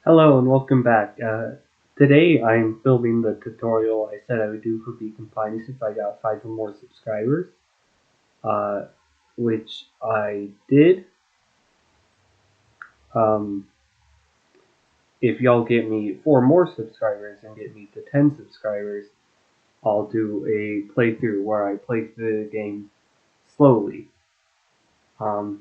Hello and welcome back. Today I'm filming the tutorial I said I would do for Beacon Finest if I got 5 or more subscribers, uh, which I did. Um, if y'all get me 4 more subscribers and get me to 10 subscribers, I'll do a playthrough where I play through the game slowly. Because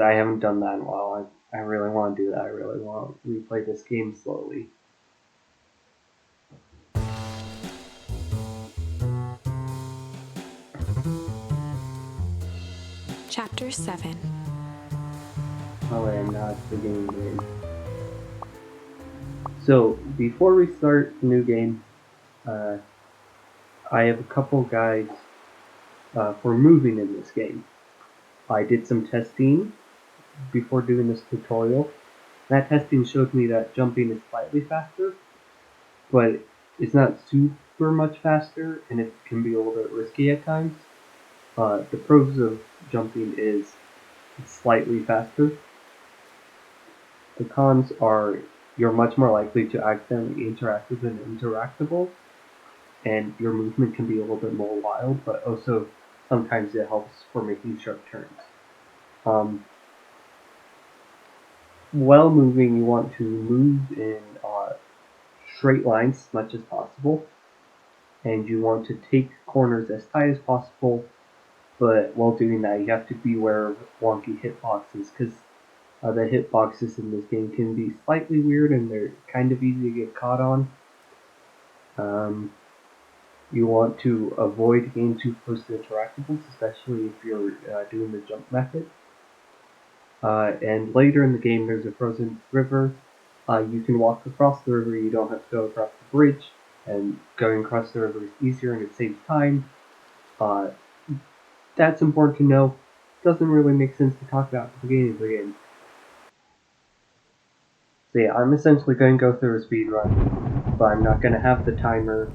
I haven't done that in a while. I really want to do that. I really want to replay this game slowly. Chapter 7. Oh, wait, I'm not beginning the game. So, before we start the new game, I have a couple guides for moving in this game. I did some testing before doing this tutorial. That testing showed me that jumping is slightly faster, but it's not super much faster, and it can be a little bit risky at times. The pros of jumping is it's slightly faster. The cons are you're much more likely to accidentally interact with an interactable, and your movement can be a little bit more wild, but also sometimes it helps for making sharp turns. While moving, you want to move in straight lines as much as possible, and you want to take corners as tight as possible, but while doing that, you have to be aware of wonky hitboxes, because the hitboxes in this game can be slightly weird and they're kind of easy to get caught on. You want to avoid getting too close to interactables, especially if you're doing the jump method. And later in the game, there's a frozen river. You can walk across the river, you don't have to go across the bridge, and going across the river is easier and it saves time. That's important to know. Doesn't really make sense to talk about at the beginning of the game. So yeah, I'm essentially going to go through a speed run, but I'm not going to have the timer.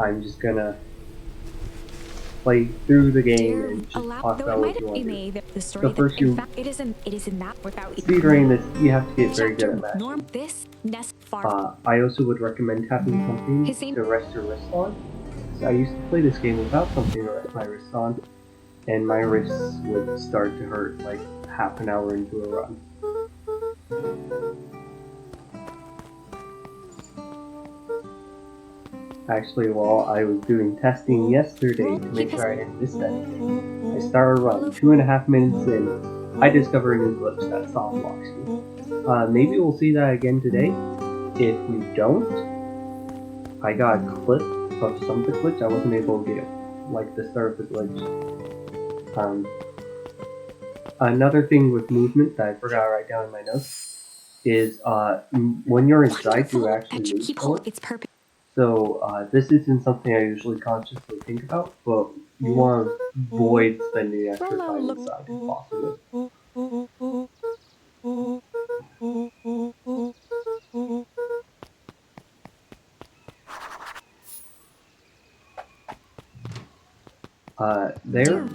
I'm just going to play through the game and just talk about what you want to do. So first you speedrunning this, you have to get very good at matching. I also would recommend having something to rest your wrist on. I used to play this game without something to rest my wrist on, and my wrists would start to hurt like half an hour into a run. Actually, while I was doing testing yesterday to make sure I didn't miss anything, I started a run. 2.5 minutes in, I discovered a new glitch that soft locks you. Maybe we'll see that again today. If we don't, I got a clip of some of the glitch I wasn't able to get, like the start of the glitch. Another thing with movement that I forgot to write down in my notes is when you're inside, you actually move slower. So this isn't something I usually consciously think about, but you want to avoid spending extra time inside if possible.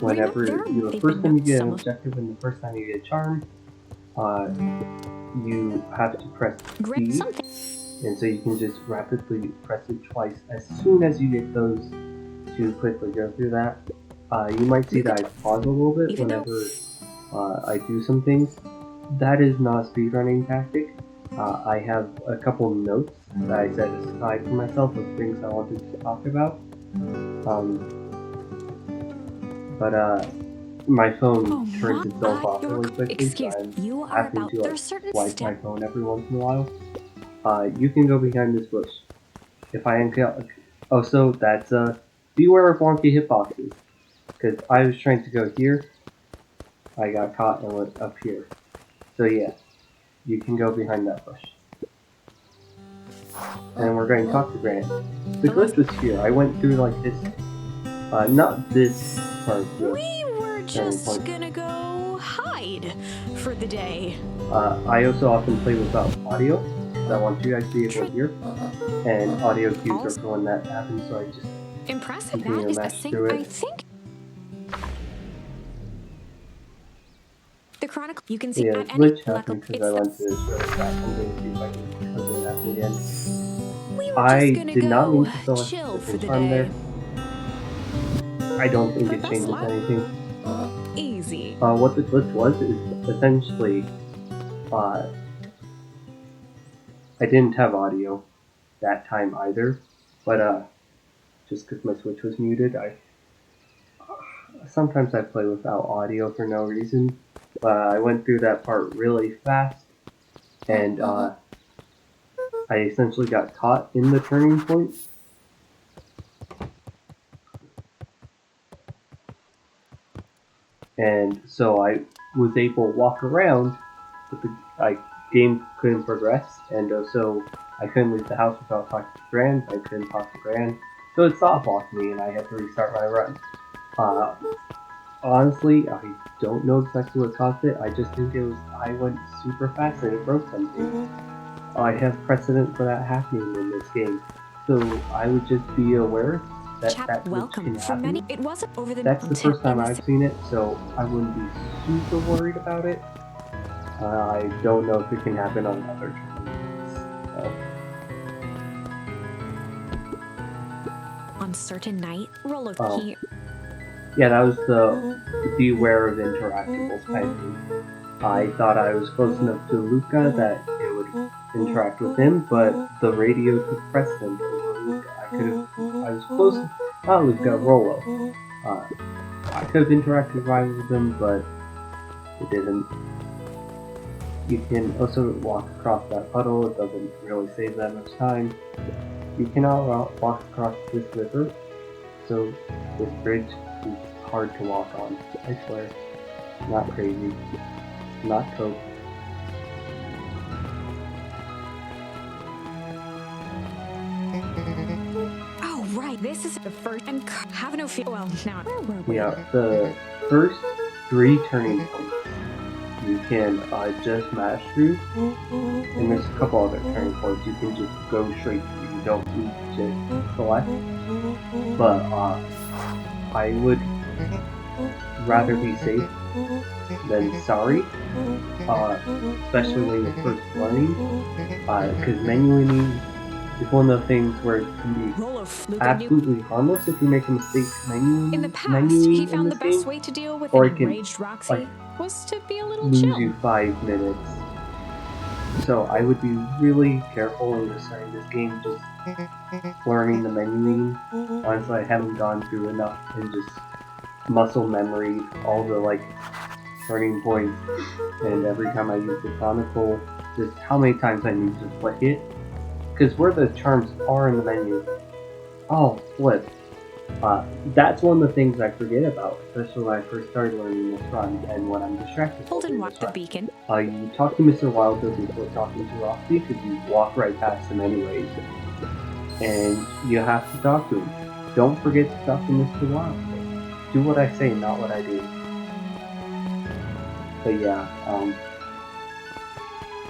Whenever you're the first time you get an objective and the first time you get a charm, you have to press B, and so you can just rapidly press it twice as soon as you get those to quickly go through that. You might see that I pause a little bit whenever I do some things. That is not a speedrunning tactic. I have a couple notes that I set aside for myself of things I wanted to talk about. But my phone turns itself off really quickly, so I'm having to swipe my phone every once in a while. You can go behind this bush. If I encounter... Oh, so that's, beware of wonky hitboxes. Because I was trying to go here, I got caught and went up here. So yeah, you can go behind that bush. And we're going to talk to Grant. The glitch was here. I went through like this, not this part. We were just gonna go hide for the day. I also often play without audio, because I want you guys to be able to hear. And audio cues are for when that happens, so I just continue to match through it. I think the Chronicle. You can see Yeah, at any glitch level. happened because It's I the. went through this really fast. I'm going to see if I can click it happen again. We were just I gonna did not go mean to select a chill for different the charm day. there. I don't think But it that's changes what. anything. Easy. What the glitch was is essentially, I didn't have audio that time either, but just because my Switch was muted, sometimes I play without audio for no reason. But I went through that part really fast, and I essentially got caught in the turning point. And so I was able to walk around, but the game couldn't progress, and so I couldn't leave the house without talking to Gran. I couldn't talk to Gran, so it soft locked me, and I had to restart my run. Uh, Honestly, I don't know exactly what caused it. I just think it was I went super fast and it broke something. I have precedent for that happening in this game, so I would just be aware that Chap, that glitch welcome. can For many, happen. it wasn't over the That's the mountain first in time the. I've seen it, so I wouldn't be super worried about it. I don't know if it can happen on other tournaments. On certain night, roller here. Yeah, that was the beware of interactables kind of thing. I thought I was close enough to Luca that it would interact with him, but the radio took precedent over Luca. I was close, not Luca, Rolo. I could have interacted right with him, but it didn't. You can also walk across that puddle, it doesn't really save that much time. You cannot walk across this river, so this bridge is hard to walk on, I swear. Not crazy. Not coke. Oh, right. This is the first. And have no fear. Well, now. Yeah, the first 3 turning points you can just mash through, and there's a couple other turning points you can just go straight through. You don't need to select, but I would rather be safe than sorry, especially when you're first learning, because menuing is one of the things where it can be absolutely harmless if you make a mistake In the past, menuing he in found the this best game, way to deal with or an it can enraged Roxy was to be a little lose chill. you 5 minutes. So I would be really careful when you're starting this game, just learning the menuing. Honestly, I haven't gone through enough and just muscle memory all the turning points, and every time I use the Chronicle, just how many times I need to flick it. Because where the charms are in the menu, oh, flip. That's one of the things I forget about, especially when I first started learning this run, and when I'm distracted Hold and holding watch this the run. beacon. You talk to Mr. Wilder before talking to Roxy, because you walk right past him anyways, and you have to talk to him. Don't forget to talk to Mr. Wilder. Do what I say, not what I do. But yeah,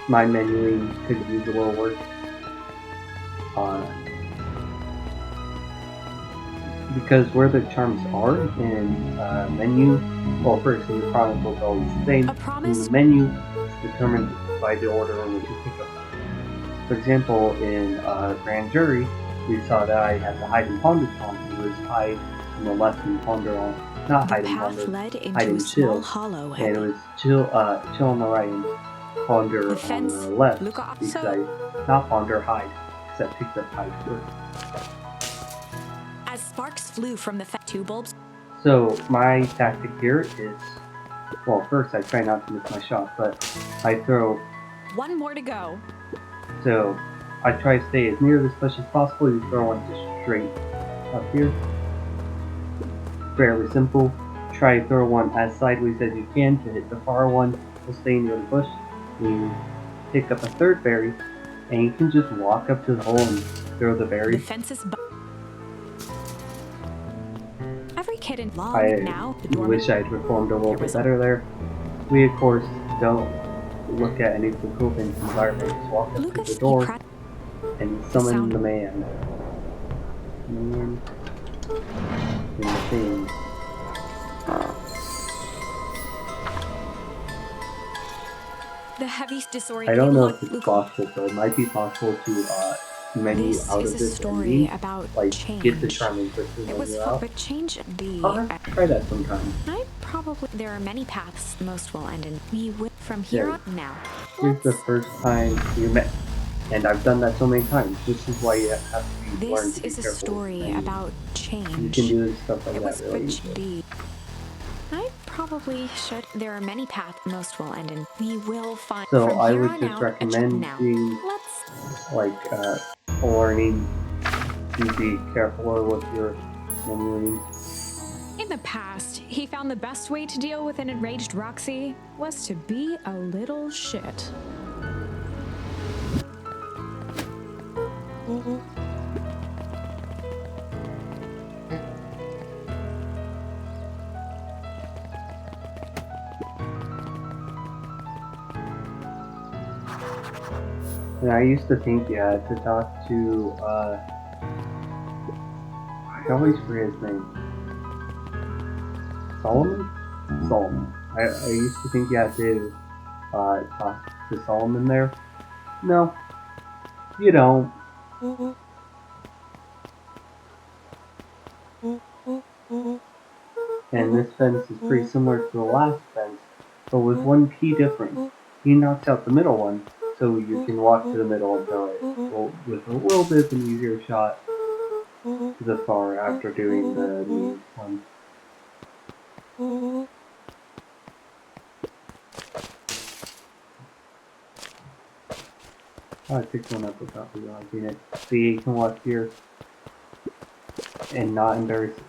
my menuing could use a little work. Because where the charms are in menu, well, first in the Chronicle is always the same. A promise? In the menu, it's determined by the order in which you pick up. For example, in Grand Jury, we saw that I had the hide and ponder charm. It was hide on the left and ponder on, not hide and ponder, hide and chill, hollow and it was chill on the right and ponder on the left, because I not ponder hide, because I picked up hide first. As sparks flew from the 2 bulbs. So my tactic here is, well, first I try not to miss my shot, but I throw. 1 more to go. So I try to stay as near this bush as possible. You throw one just straight up here. Fairly simple. Try to throw one as sideways as you can to hit the far one. Will stay near the bush. You pick up a 3rd berry, and you can just walk up to the hole and throw the berry. The fences. Every kid in I wish I had performed a little bit better there. We, of course, don't look at any of the cool things in the environment. Just walk up to the door and summon the man. Man in the thing. The heavy I disoriented don't know look. if it's possible, but it might be possible to menu This out is of a this story ending, about like get the change. charming crystals It when was you're fun, out. but change I'll the. have to try that sometime. There are many paths. Most will end in. We will from here Okay, on now. here's the first time you met, and I've done that so many times. This is why you have to learn This to be is a careful with story menus. about change. You can do stuff like It that was really which easily. be. I probably should. There are many paths. Most will end in. We will find So from I here would on just out. recommend Now, being let's. like learning to be careful with your memory. In the past, he found the best way to deal with an enraged Roxy was to be a little shit. And I used to think you had to talk to I always forget his name. Solomon? Solomon. I used to think you had to talk to Solomon there. No, you don't. And this fence is pretty similar to the last fence, but with one key difference. He knocks out the middle one, so you can walk to the middle until it with a little bit of an easier shot to the far after doing the new one. Oh, I picked one up without realizing it. See, you can walk here and not embarrass it.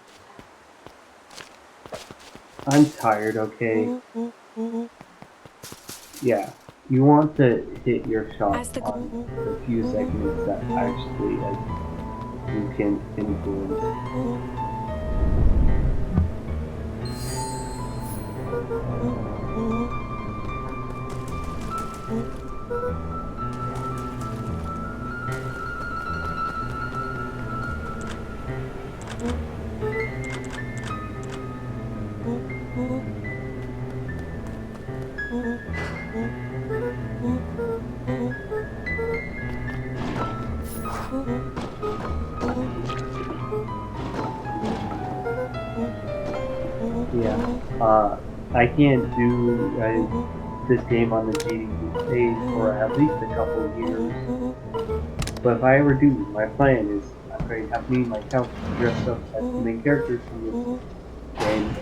I'm tired, okay? Yeah, you want to hit your shot on the few segments that actually you can influence. Yeah, I can't do this game on the GDQ stage for at least a couple of years. But if I ever do, my plan is I'm going to have me and my couch dressed up as the main characters from this game.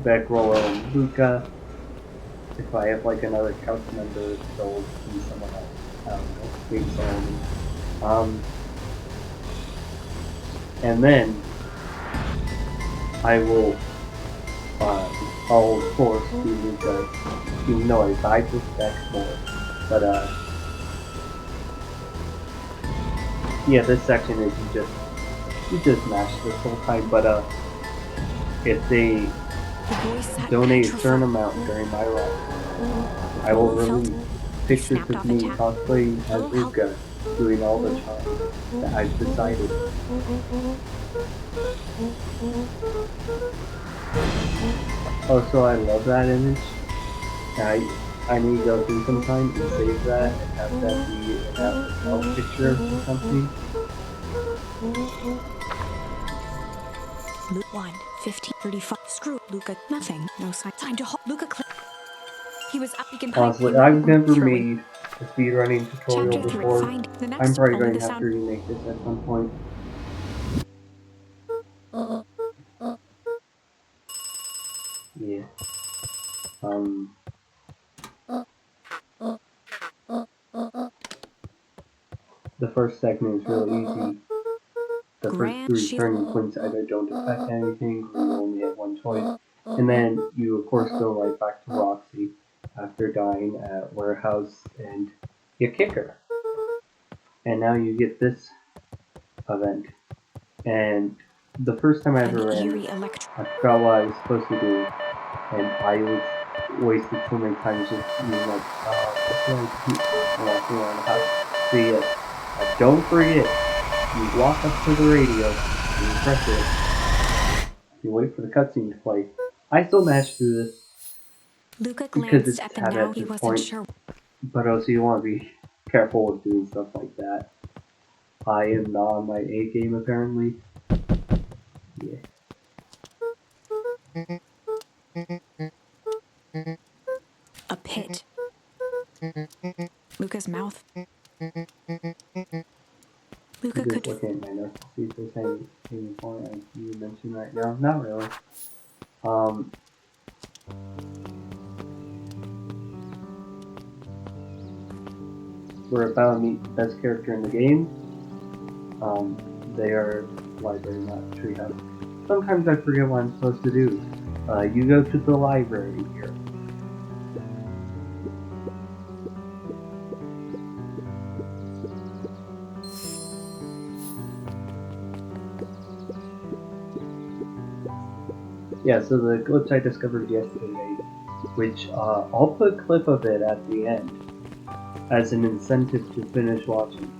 Beck, Roller, and Luca. If I have like another couch member, they'll be someone else. I don't know, maybe Solomon. And then I will, I'll of course be Luca, even though I vibe with Beck more. But yeah, this section is you just mash this whole time. But if they donate a certain amount during my run, I will release pictures of me cosplaying as Luca, doing all the charms that I've decided. Oh, so I love that image. I need to go through sometime and save that and have that be an out picture or something. 1, 15, 35. Screw Luca. Nothing. No sign. Time to hold. Luca. He was up. He can Honestly, I've never made a speedrunning tutorial Chapter 3. before. Find the next. I'm probably Only going the to have sound. to remake this at some point. Yeah. The first segment is really easy. The first three turning points either don't affect anything or you only have one choice. And then you of course go right back to Roxy after dying at Warehouse and you kick her. And now you get this event. And the first time I ever ran this, I forgot what I was supposed to do. And I was wasted so many times just being like, what do I do? And walking around the house. So yes, don't forget, you walk up to the radio, and you press it, you wait for the cutscene to play. I still mashed through this. Luca because glanced it's at the had now at he this wasn't point, sure. but also you want to be careful with doing stuff like that. I am not on my A game apparently. Yeah. A pit. Luca's mouth. Luca I'm just could. looking at my notes to see if there's any point I need to mention right now. Not really. Um, we're about to meet the best character in the game. They are library, not treehouse. Sometimes I forget what I'm supposed to do. You go to the library here. Yeah, so the glitch I discovered yesterday, which I'll put a clip of it at the end as an incentive to finish watching.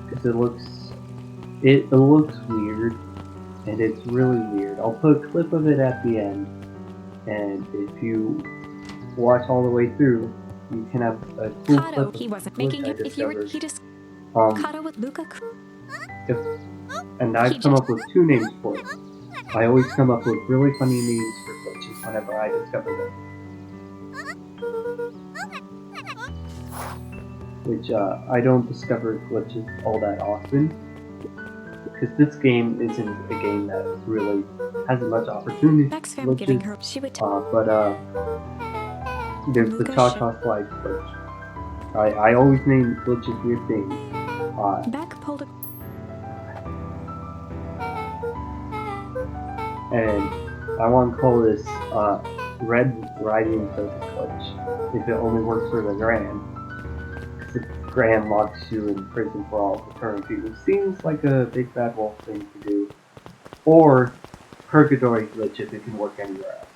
Because it looks weird, and it's really weird. I'll put a clip of it at the end, and if you watch all the way through, you can have a cool Kato, clip of he wasn't glitch making I it. If you were, discovered. he just. Um, Kato with Luca. and I've come up with 2 names for it. I always come up with really funny names for glitches whenever I discover them. Which I don't discover glitches all that often. Because this game isn't a game that really has much opportunity for Fam giving glitches. her. She would. But there's the Cha-Cha Slide glitch. I always name glitches weird things. Beck pulled a. And I want to call this Red Riding Hood glitch, if it only works for the Grand. Because the Grand locks you in prison for all eternity, which seems like a big bad wolf thing to do. Or Purgatory glitch if it can work anywhere else.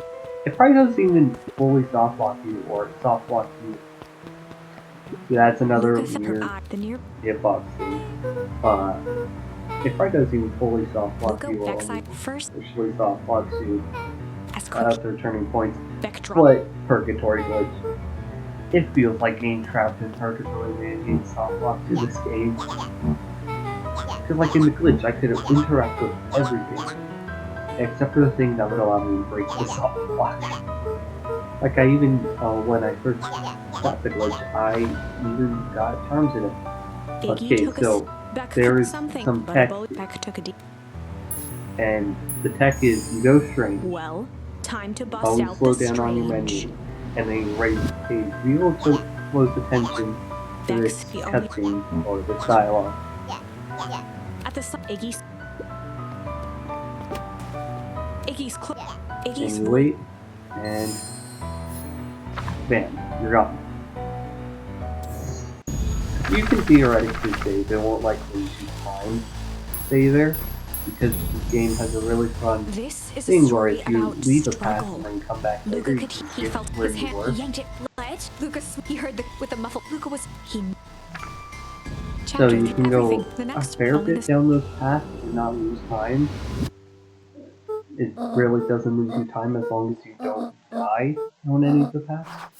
It probably doesn't even fully soft lock you or soft lock you. That's another weird hitbox thing. It probably doesn't even fully soft lock you or only officially soft locks you after turning points. But Purgatory glitch. It feels like getting trapped in Purgatory and getting soft locked to this game. Because like in the glitch, I could interact with everything. Except for the thing that would allow me to break the soft lock. Like I even, when I first got the glitch, I even got charms in it. Okay, so there is some tech here. And the tech is you go strange. Well, time to bust always out slow the down on your strange. menu. And then you raise a real close attention to this cutscene or this dialogue. At the Iggy's And you wait, and bam, you're gone. You can theoretically save, it won't like lose you time to stay there, because this game has a really fun thing where if you leave a path and then come back later, you can get where you were. He heard with the muffled. Luca was So you can go a fair bit down those paths and not lose time. It really doesn't lose you time as long as you don't die on any of the paths.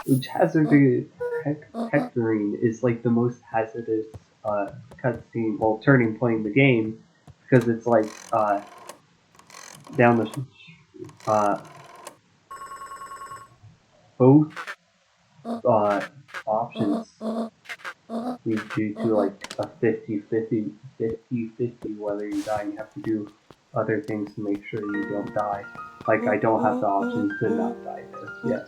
Which hectoring is like the most hazardous cutscene, well, turning point in the game, because it's like down the both options lead you to like a 50-50 whether you die. You have to do other things to make sure you don't die. Like I don't have the option to not die there yet.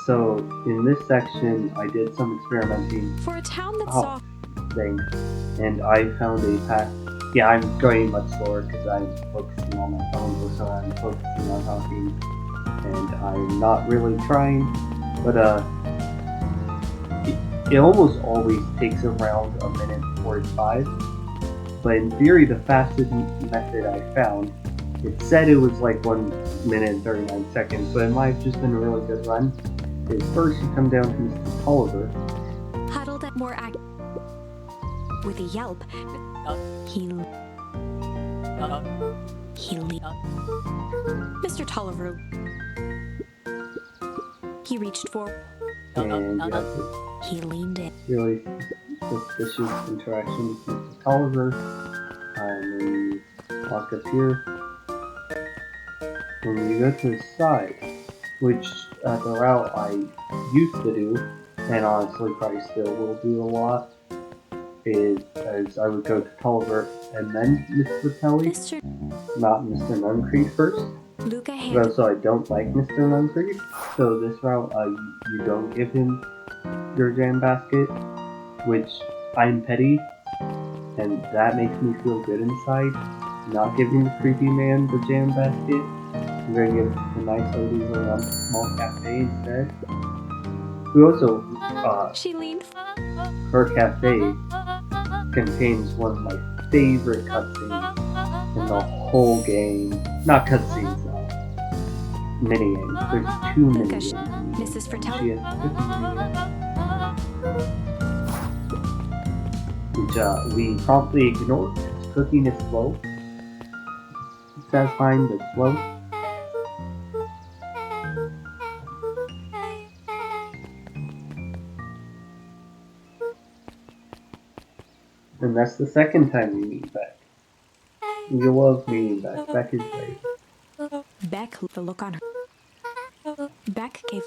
So in this section, I did some experimenting for a town that's thing, and I found a path. Yeah, I'm going much slower because I'm focusing on my phone, so I'm focusing on talking, and I'm not really trying. But it almost always takes around a minute 45 But in theory, the fastest method I found, it said it was like 1 minute and 39 seconds, but it might have just been a really good run. Is first you come down to Mr. Oliver. Huddled at more with a yelp. Mr. Tolliver. He reached for. And you have this He leaned in. really suspicious interaction with Mr. Tolliver. And then you walk up here. And you go to the side, which the route I used to do, and honestly probably still will do a lot, is as I would go to Tolliver and then Mr. Telly, not Mr. Nuncreed first. But also I don't like Mr. Nuncreed, so this route you don't give him your jam basket, which I'm petty, and that makes me feel good inside. Not giving the creepy man the jam basket. I'm gonna give the nice lady around a small cafe instead. We also, her cafe contains one of my favorite cutscenes in the whole game. Not cutscenes, mini-games. There's 2 mini-games. Mrs. Fratelli. She has 50 mini-games. Which we promptly ignored. Cooking is slow. It's satisfying but slow. And that's the second time we meet Beck. You love meeting Beck. Beck is great. Beck, the look on her. Beck gave.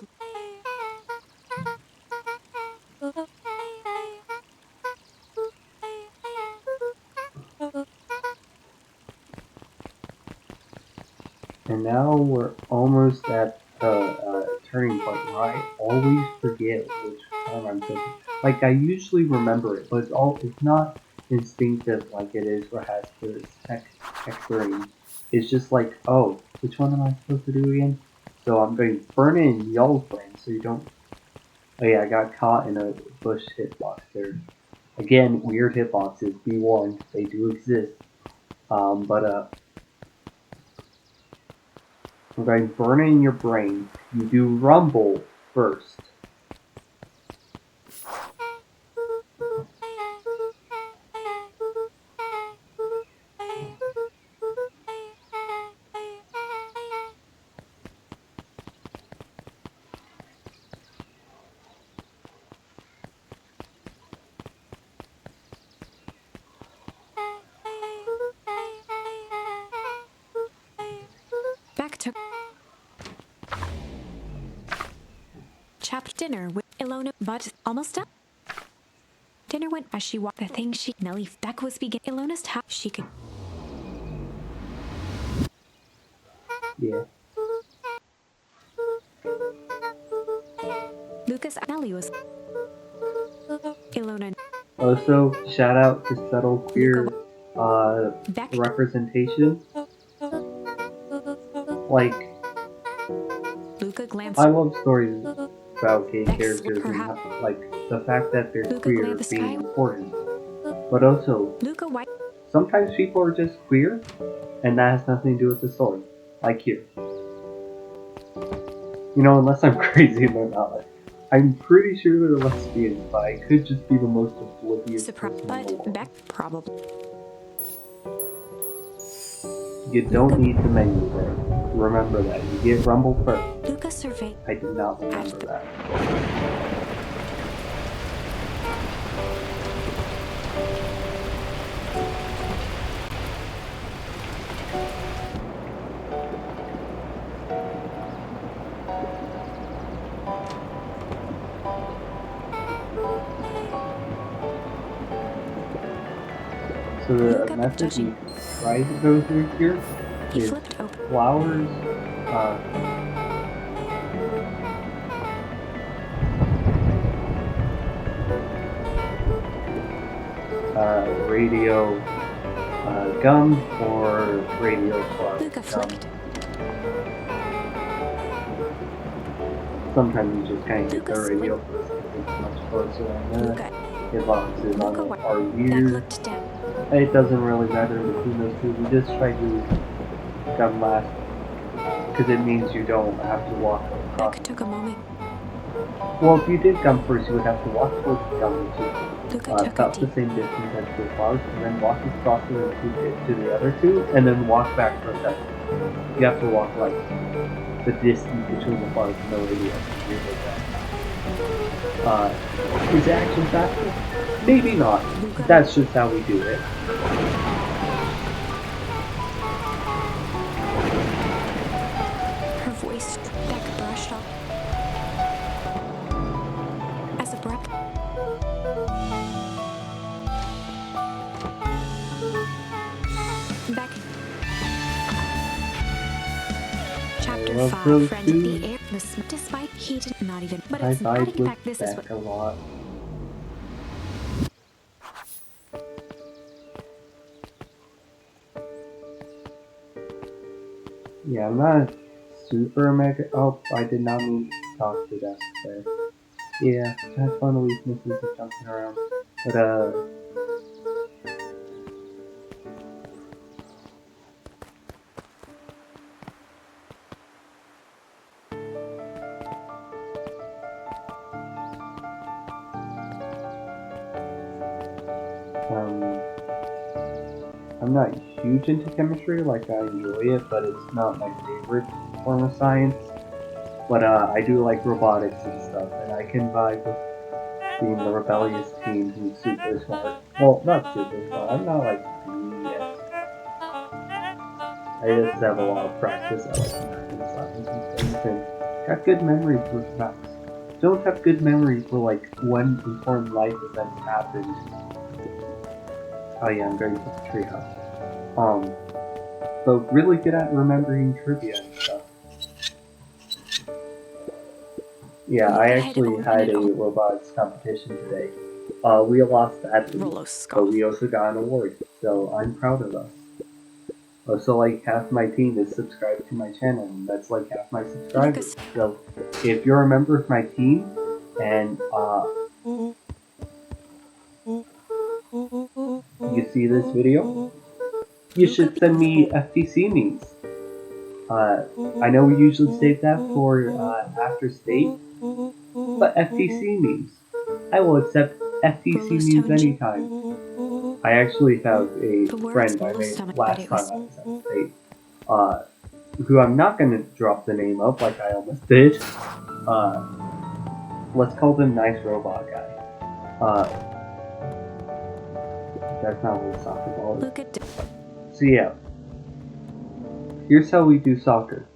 And now we're almost at the turning point where I always forget which time I'm cooking. Like, I usually remember it, but it's not instinctive like it is for Hasper's Hexerine. It's just like, oh, which one am I supposed to do again? So I'm going to burn it in yellow flame so you don't... Oh yeah, I got caught in a bush hitbox there. Again, weird hitboxes, be warned, they do exist. I'm going to burn it in your brain. You do rumble first. Back to chapped dinner with Ilona, but almost done. Dinner went as she walked the thing Nellie Beck was beginning. Ilona's top she could. Yeah. Lucas Nellie was. Ilona. Also, shout out to subtle queer representation. Like, Luca glanced. I love stories about gay characters and like the fact that they're queer being important. But also, sometimes people are just queer, and that has nothing to do with the story. Like here. You know, unless I'm crazy and they're not. I'm pretty sure they're lesbians, but I could just be the most oblivious person in the world. Beck probably. You don't need the menu there. Remember that. You get Rumble first. Lucas surveyed. I do not remember that. So the method you try to go through here is flowers, radio gum or radio flower gum. Sometimes you just kind of get the radio first because it's much closer and it boxes on it are weird. It doesn't really matter between those two. We just try to come last because it means you don't have to walk across. Luca took a moment. Well, if you did come first, you would have to walk towards the gun, which is Luca took a about the deep. same distance as the bars, and then walk across it and get to the other two, and then walk back for a second. You have to walk like the distance between the bars and the radius. Is it actually faster? Maybe not. That's just how we do it. Her voice back brushed up. As a breath. Back. Chapter Love 5. those Friend two. the air. Despite he did not even. But I it's not vibe in with fact this is Beck what. a lot. Yeah, I'm not super mega. Oh, I did not mean to talk to Desk there. Yeah, has fun weaknesses of jumping around. But, I'm not huge into chemistry, like I enjoy it, but it's not my favorite form of science. But I do like robotics and stuff, and I can vibe with being the rebellious teen who's super smart. Well, not super smart, I'm not like genius. I just have a lot of practice at like math and science and things, and got good memory for facts. Don't have good memory for like when important life events happened. Oh yeah, I'm going to the treehouse. So really good at remembering trivia and stuff. Yeah, I actually had a robotics competition today. We lost badly, but we also got an award, so I'm proud of us. Also, like half my team is subscribed to my channel, and that's like half my subscribers. So, if you're a member of my team and you see this video, you should send me FTC memes. I know we usually save that for after state, but FTC memes. I will accept FTC memes anytime. I actually have a friend I made last time I was at state, who I'm not going to drop the name of like I almost did. Let's call them Nice Robot Guy. That's not what soccer ball is. So yeah, here's how we do soccer.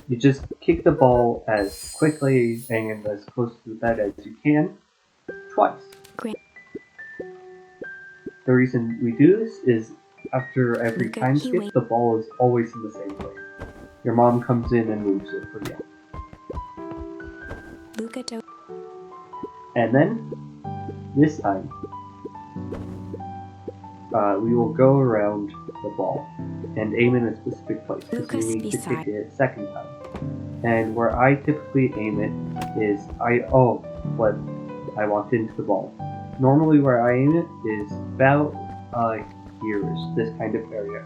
You just kick the ball as quickly and as close to the net as you can, twice. The reason we do this is after every time skip, the ball is always in the same place. Your mom comes in and moves it for you. And then, this time, we will go around the ball and aim in a specific place because we need to kick it a second time. And where I typically aim it is I walked into the ball. Normally where I aim it is about here-ish, this kind of area.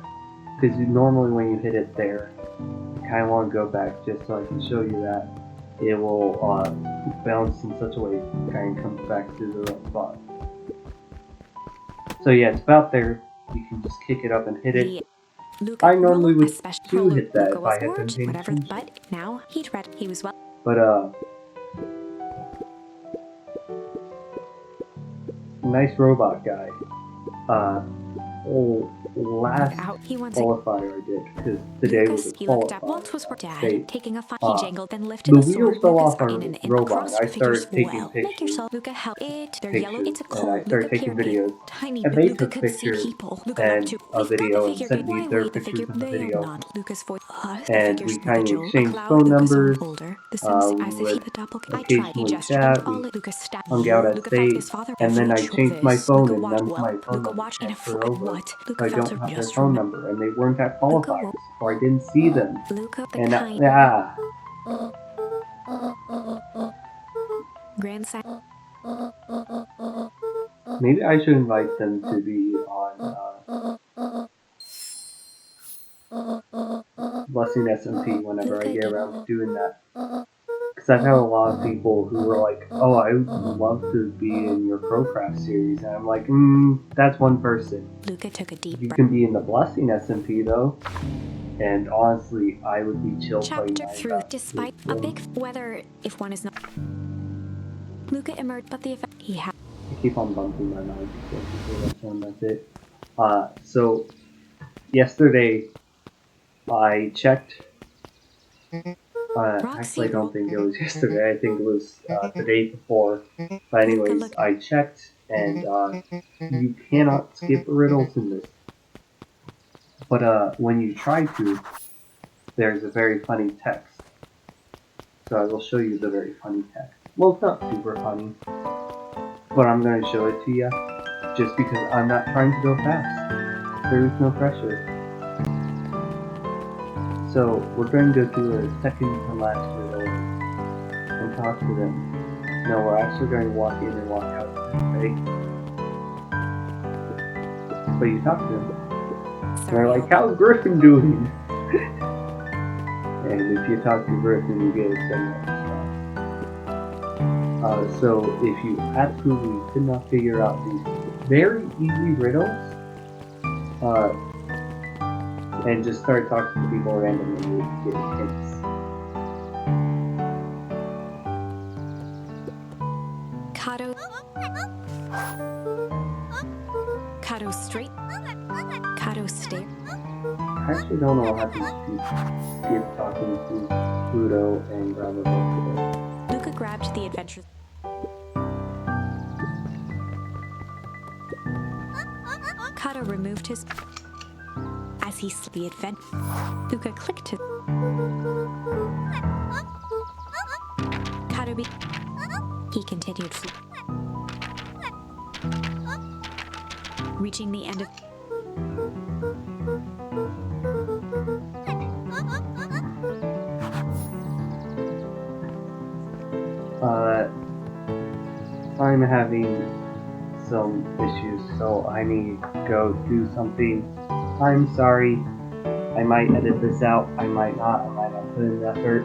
Because normally when you hit it there, you kind of want to go back just so I can show you that it will bounce in such a way it kind of comes back to the right spot. So yeah, it's about there. You can just kick it up and hit it. I normally would too hit that if I had been paying attention. But now he was well. But Nice Robot Guy. Last qualifier I did, because today was a qualifier. Taking a he jangled, then lifted the a sword. wheels fell off our in robot. I started taking Make yourself, Luca, help it. They're yellow. It's a and I started taking videos. Tiny, and they Luca took could pictures see people. Luca and a video and sent me their pictures in the video. Lucas voice. And we kind of exchanged phone numbers. We would occasionally chat. We hung out at state. And then I changed my phone and none of my phone numbers transfer over. So I don't have their phone number. And they weren't at qualifiers. So I didn't see them. And grandson. maybe I should invite them to be on Blessing SMP whenever I get around to doing that. Because I've had a lot of people who were like, "Oh, I would love to be in your ProCraft series," and I'm like, that's one person. Luca took a deep You breath. can be in the Blessing SMP though, and honestly, I would be chill playing Chapter through, Minecraft. despite a big whether if one is not. Luca emerged, but the effect he had. I keep on bumping my mic, so that's one. That's it. So yesterday I checked. Actually, I don't think it was yesterday. I think it was the day before. But anyways, I checked, and you cannot skip riddles in this. But when you try to, there's a very funny text. So I will show you the very funny text. Well, it's not super funny, but I'm going to show it to you just because I'm not trying to go fast. There is no pressure. So we're going to go to the second to last riddle and talk to them. No, we're actually going to walk in and walk out, okay? But you talk to them. And they're like, how's Griffin doing? And if you talk to Griffin, you get a similar response. So if you absolutely could not figure out these very easy riddles, and just start talking to people randomly, you get hints. Kato straight. Kato stare. I actually don't know what happens if you skip talking to Pluto and grab a book today. Luca grabbed the adventure. Kato removed his. As he slipped the advent, Luca clicked to. Kato be. He continued. Reaching the end of. I'm having some issues, so I need to go do something. I'm sorry. I might edit this out. I might not. I might not put in effort.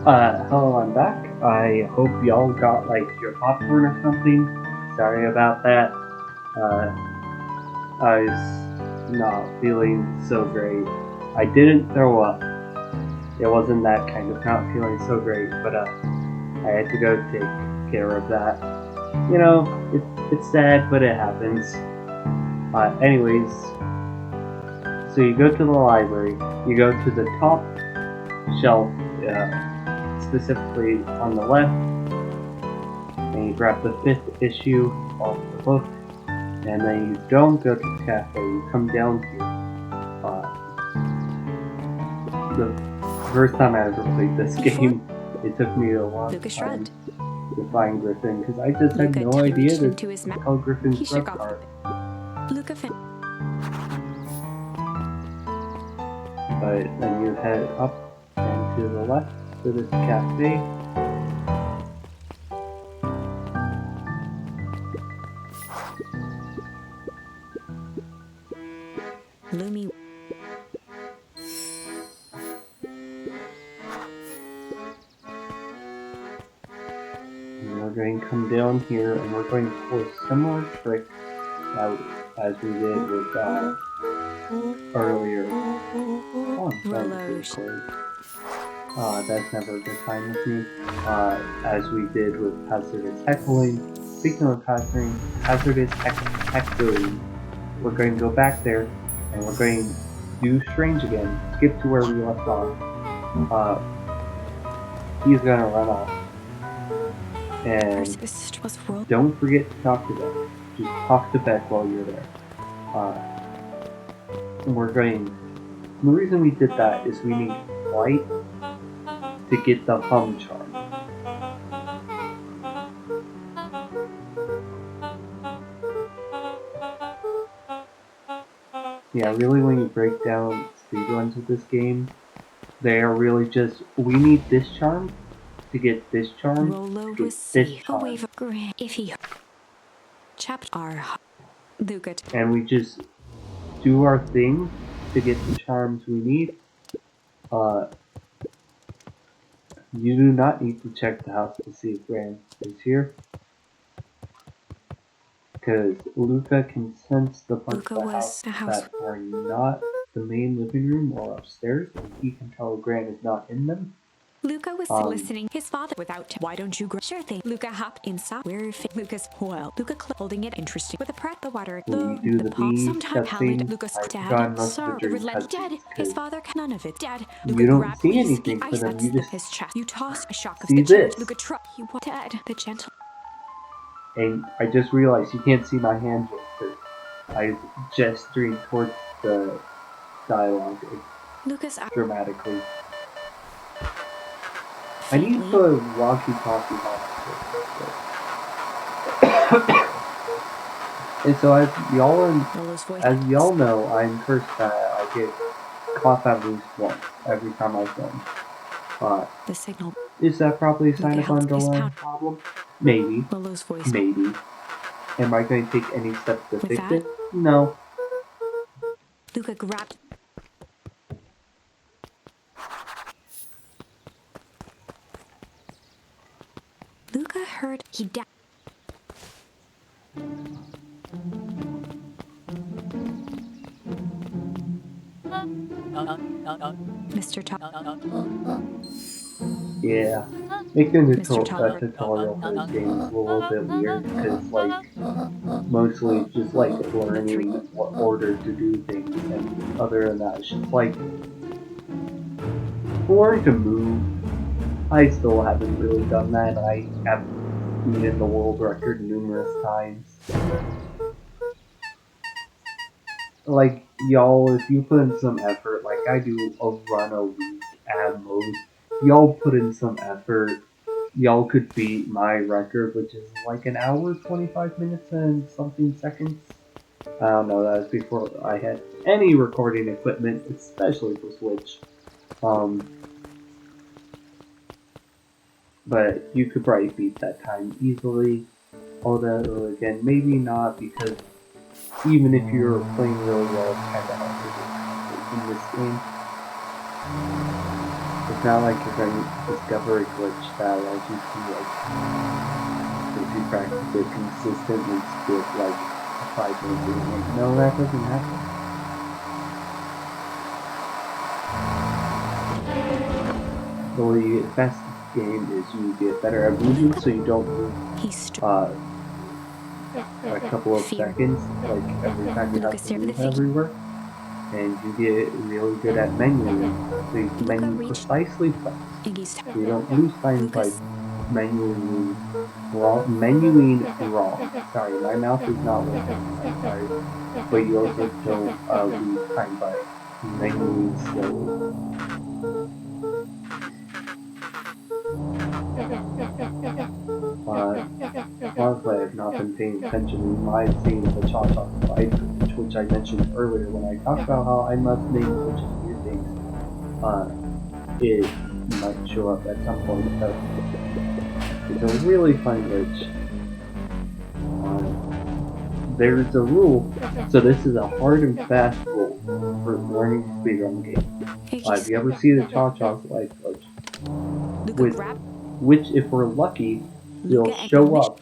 Hello, I'm back. I hope y'all got like your popcorn or something. Sorry about that. I was not feeling so great. I didn't throw up. It wasn't that kind of not feeling so great, but I had to go take care of that. You know, it's sad, but it happens. Anyways, so you go to the library. You go to the top shelf, specifically on the left, and you grab the 5th issue of the book, and then you don't go to the cafe, you come down here. The first time I ever played this game, it took me a long Luca time shrugged. to find Griffin, because I just had Luca no idea reached that into his it's mouth. called Griffin's He shook Grub off. Guard. Luca But then you head up and to the left to this cafe. Lumi. And we're going to come down here and we're going to pull a similar trick as we did with earlier. Oh, I'm trying to record. That's never a good time with me. As we did with hazardous heckling. Speaking of hazardous heckling, we're going to go back there and we're going to do strange again. Skip to where we left off. He's gonna run off. And don't forget to talk to Beck. Just talk to Beck while you're there. The reason we did that is we need light to get the hum charm. Yeah, really when you break down speedruns of this game, they are really just, we need this charm to get this charm Rolo to was get this safe. charm. Away from if he chapped our Luca. And we just do our thing to get the charms we need. You do not need to check the house to see if Gran is here. Because Luca can sense the parts of the house that are not the main living room or upstairs, and he can tell Gran is not in them. Luca was listening. His father without. Why don't you? Sure thing. Luca hopped inside. Where Lucas? Well, Luca holding it interesting with a prat the water. When you do the pop. bee Sometime cutscene, Lucas I've dad. forgotten most of the Sorry, dream relented. Dad. cutscenes His because father. None of it. Dad. you don't see anything I for them. You just his chest. You tossed a shock of see the chair. this. Luca truck. You what? Dad. The gentle. And I just realized you can't see my hand gesture. I gesturing towards the dialogue Lucas. dramatically. I need the walkie-talkie on. And so as y'all know, I'm cursed that I get cough at least once every time I film. The signal. Is that probably a sign of underlying problem? Maybe. Maybe. Am I going to take any steps to fix it? No. Luca grabbed. Luca heard he died. Mr. Yeah. Making a tutorial for this game is a little bit weird because, like, mostly it's just like learning what order to do things, and other than that, it's just like learning to move. I still haven't really done that. I have beaten the world record numerous times. Like, y'all, if you put in some effort, like I do a run a week at most, y'all put in some effort, y'all could beat my record, which is like an hour, 25 minutes and something seconds. I don't know, that was before I had any recording equipment, especially for Switch. But you could probably beat that time easily. Although, again, maybe not, because even if you're playing really well, it's kind of hard to do in this game. It's not like you're going to discover a glitch that allows you to, like, if you practice it consistently, skip like a 5 minute game. No, that doesn't happen. The way you get fast in this game is you get better at movement, so you don't lose a couple of seconds, like every time you have to move everywhere. And you get really good at menuing, so you can menu precisely twice. You don't lose time by menuing wrong. Sorry, my mouth is not working. I'm sorry, but you also don't lose time by menuing slowly. Honestly, I've not been paying attention. You might have seen the Cha-Cha slide, which I mentioned earlier when I talked about how I must name such new things. It might show up at some point, but it's a really fun glitch. There's a rule, so this is a hard and fast rule for learning speedrun games. If you ever see the Cha-Cha slide glitch, which if we're lucky, will show up.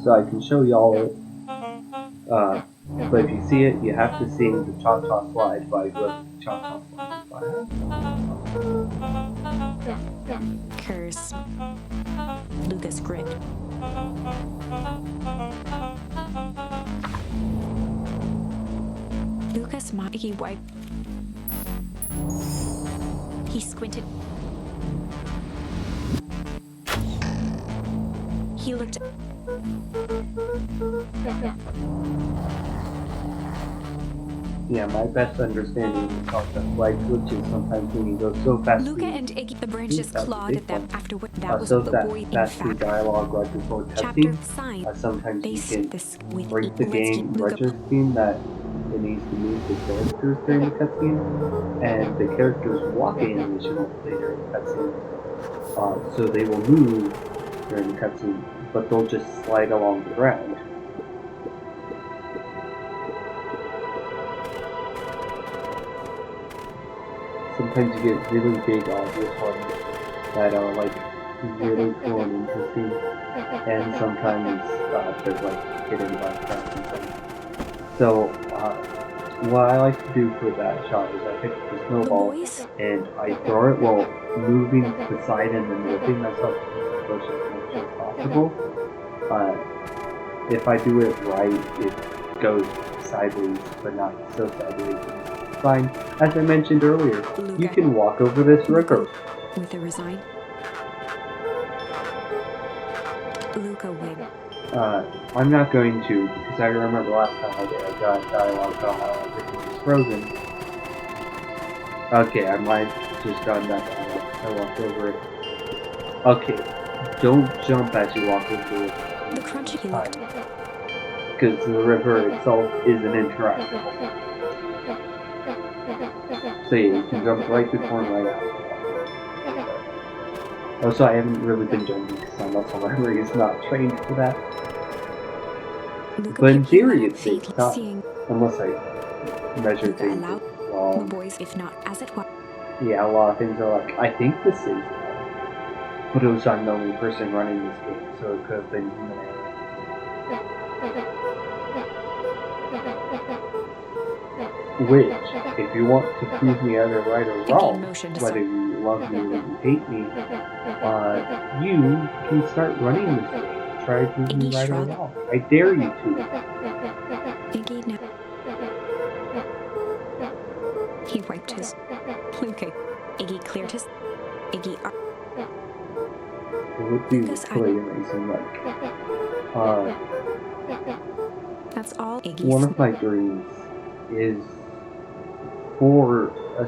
So I can show y'all. But if you see it, you have to sing the Cha-Cha slide by whoever the Cha-Cha slide is by. Curse. Lucas grit. Lucas he wiped. He squinted. He looked. Yeah, my best understanding of the Cha-Cha slide glitches sometimes when you go so fast. Luca and Iggy, the branches clawed at them after what that was the boy in fact. Dialogue right before Chapter testing. sign. Sometimes They you can this with break the game registering that it needs to move the characters during the cutscene, and the characters walk animation will play during the cutscene. So they will move during the cutscene, but they'll just slide along the ground. Sometimes you get really big obvious ones that are like really cool and interesting, and sometimes there's like hidden backgrounds and things. So what I like to do for that shot is I pick the snowball and I throw it while moving to the side and then whipping myself as close as possible. If I do it right, it goes sideways, but not so sideways. It's fine. As I mentioned earlier, you can walk over this river. With a resign. Luca win. I'm not going to, because I remember last time I did, I got dialogue about how everything was frozen. Okay, I might have just gotten that dialogue. I walked over it. Okay, don't jump as you walk over it. The crunchy looked. Because the river itself isn't interactable. So yeah, you can jump right before and right after. Also, I haven't really been jumping because my muscle memory is not trained for that. But in theory, it takes time. Unless I measure things wrong. Boys, if not as it was. Yeah, a lot of things are like, I think this is wrong. But it was I'm the only person running this game, so it could have been human error. Which, if you want to prove me either right or wrong, whether you love me or you hate me, you can start running this game. Try to prove me right or wrong. I dare you to. Iggy no. He wiped his. Luca. Iggy cleared his. Iggy. It would be really amazing, like, that's all Iggy's. One of my dreams is for a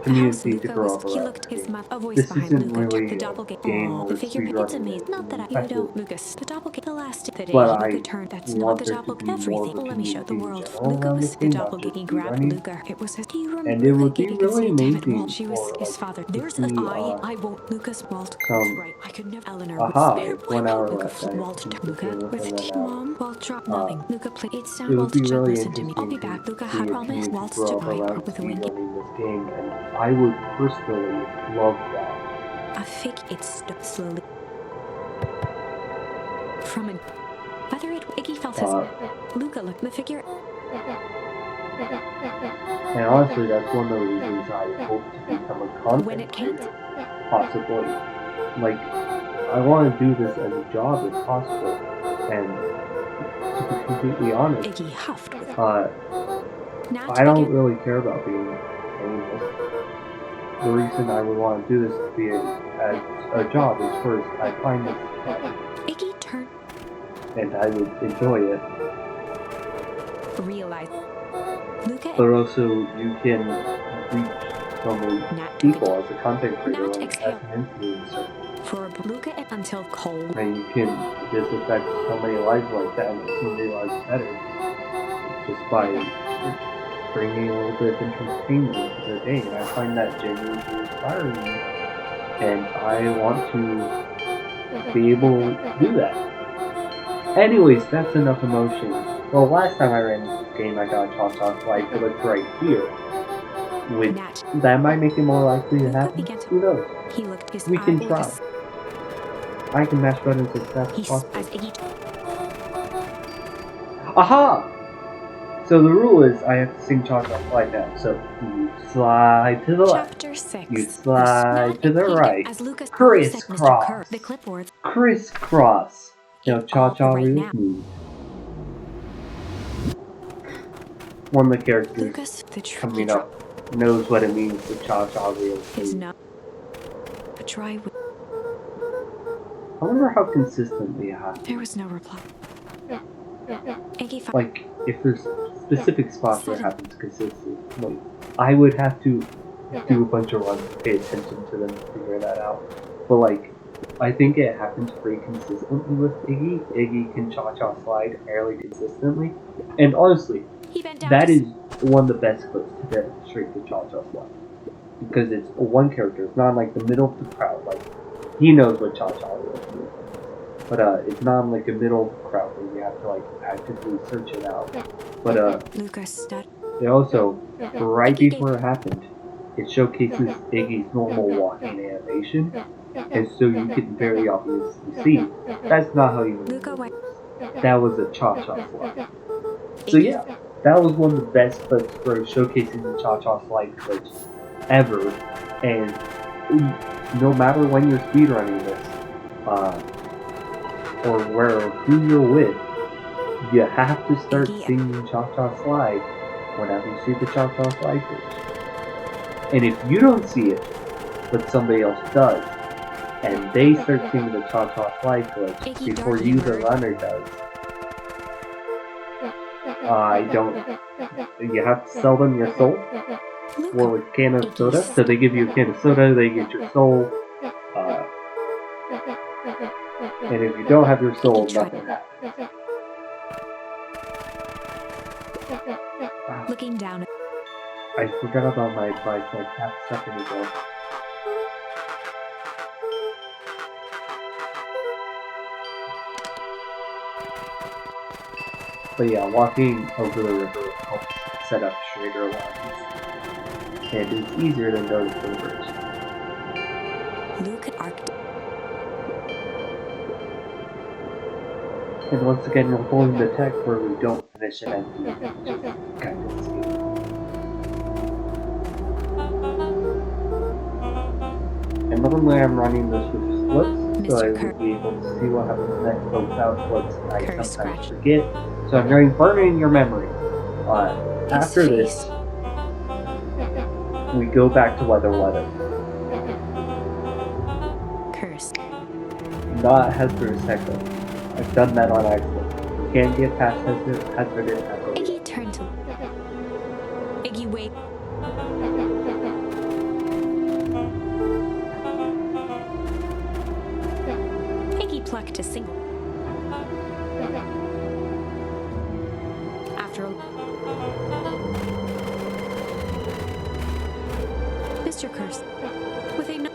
community to grow up around this game. This isn't really a game or speedrunning. Not that I don't, Lucas. The doppelganger, the last the day But Luca turned. That's not the doppelganger. Everything. Let me show the world. Luca was the doppelganger. He grabbed Luca. It was a and it would be really amazing. She was his father. There's an I won't. Lucas Walt. Right. I could never. Eleanor. Aha! It's 1 hour left. Luca with Mom. Walt dropped nothing. Luca played. It would be really listen to me. I'll be back. Luca had promised Walt's to buy with a wink. game, and I would personally love that. I think it stood slowly. From a whether it Iggy felt his Luca looked the figure. And honestly, that's one of the reasons I hope to become a When content it came creator, possibly. Like, I want to do this as a job if possible, and to be completely honest, Iggy huffed with I don't really care about being famous. The reason I would want to do this to be as a job is first, I find this fun, Iggy turned and I would enjoy it. realized Luca But also, you can reach so many people as a content creator Nat as exhale an influencer. for Luca until cold. And you can just affect so many lives like that and make so many lives better just by bringing a little bit of entertainment into their day. And I find that genuinely inspiring, and I want to be able to do that. Anyways, that's enough emotion. Well, last time I ran this game, I got a Cha-Cha slide, so it's right here. Which, that might make it more likely to happen. Who knows? He looked his We can try. I can mash buttons as fast as possible. Aha! So the rule is I have to sing Cha-Cha slide now. So you slide to the left. Chapter 6. You slide to the right. As Lucas Crisscross. the clipboards. Crisscross. Now Cha-Cha right real now. smooth. One of the characters Lucas, the coming up knows what it means to Cha-Cha real is smooth. not a try with. I wonder how consistently it happens. There was no reply. Iggy Like, if there's specific spots where it happens consistently, like, I would have to do a bunch of runs to pay attention to them to figure that out. But like, I think it happens pretty consistently with Iggy. Iggy can Cha-Cha slide fairly consistently. And honestly, that is one of the best clips to demonstrate the Cha-Cha slide. Because it's one character, it's not like the middle of the crowd, like, he knows what Cha-Cha is. But it's not like a middle crowd where you have to like actively search it out. But Lucas it also, right before it happened, it showcases Iggy's normal walking animation, and so you can very obviously see that's not how you move. That was a Cha-Cha slide. So yeah, that was one of the best clips for showcasing the Cha-Cha slide clips ever, and no matter when you're speedrunning this, or who you're with, you have to start singing Cha-Cha slide whenever you see the Cha-Cha slide glitch. And if you don't see it, but somebody else does, and they start singing the Cha-Cha slide glitch before you, the runner, does, you have to sell them your soul for a can of soda. So they give you a can of soda, they get your soul, and if you don't have your soul, nothing happens. Looking down. I forgot about my advice like half a second ago. But yeah, walking over the river helps set up straighter lines, and it's easier to notice the bridge. Luke arced. And once again, we're pulling the tech where we don't finish an empty, which is kind of scary. And normally I'm running this with splits, so I would be able to see what happens next, but without splits, I sometimes forget. So I'm going to burn it in your memory. After this, we go back to weather. Curse. Not hazardous heckle. I've done that on accident. You can't get past hazardous heckle. Iggy turned to Iggy wait. Iggy plucked a single. After Mr. Curse with a no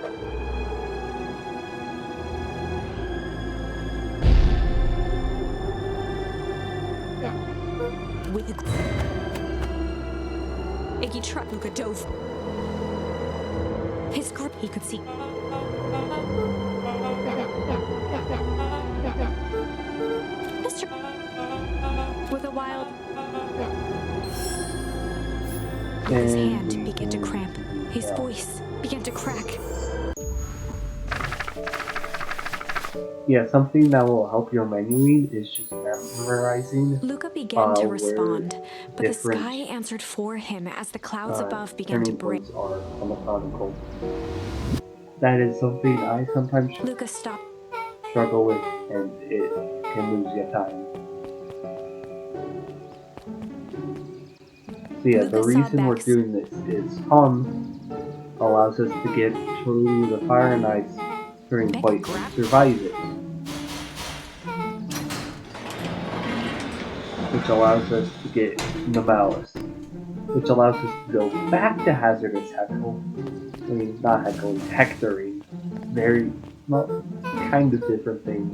with Iggy truck Luca dove His grip, he could see. Mr. With a wild. His hand began to cramp. His voice began to crack. Yeah, something that will help your menuing is just memorizing Luca began to where respond, but the different sky answered for him as the clouds above began to turning break. points are on the chronicle. That is something I sometimes Luca stopped. struggle with, and it can lose you time. So yeah, the Luca saw reason we're back. doing this is Tom allows us to get through the fire and ice turning Beck point and grabbed- survive it. Which allows us to get the malice. Which allows us to go back to hazardous heckle. I mean, not heckling, hectoring. Very, well, kind of different things.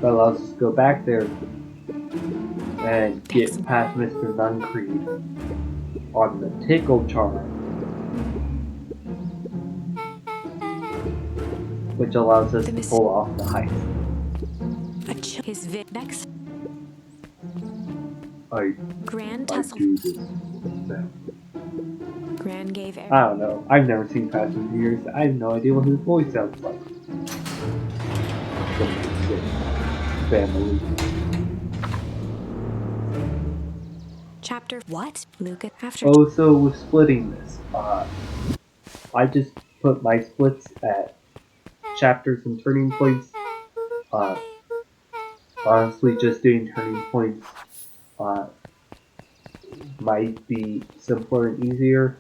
That allows us to go back there and get past Mr. Nuncreed on the tickle charm. Which allows us to pull off the heist. His next Grand I tussle. do this. Grand gave I don't know. I've never seen Fast and Furious. I have no idea what his voice sounds like. Family. Chapter what? Luca after. Oh, so with splitting this, I just put my splits at chapters and turning points. Honestly, just doing turning points might be simpler and easier.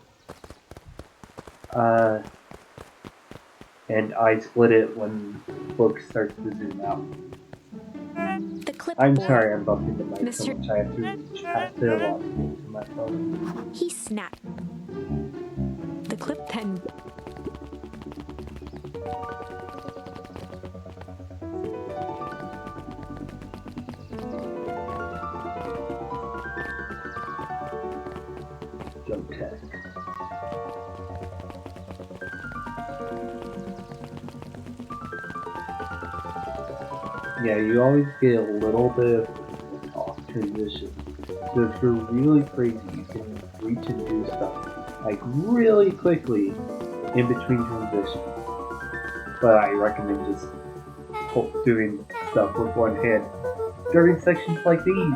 And I split it when the book starts to zoom out. The clipboard. I'm sorry I'm bumping the mic so much. I have to reach past it a lot to get to my phone. He snapped. The clip pen. Jump tech. Yeah, you always get a little bit of off transition. So if you're really crazy, you can reach and do stuff like really quickly in between transitions. But I recommend just doing stuff with one hand during sections like these.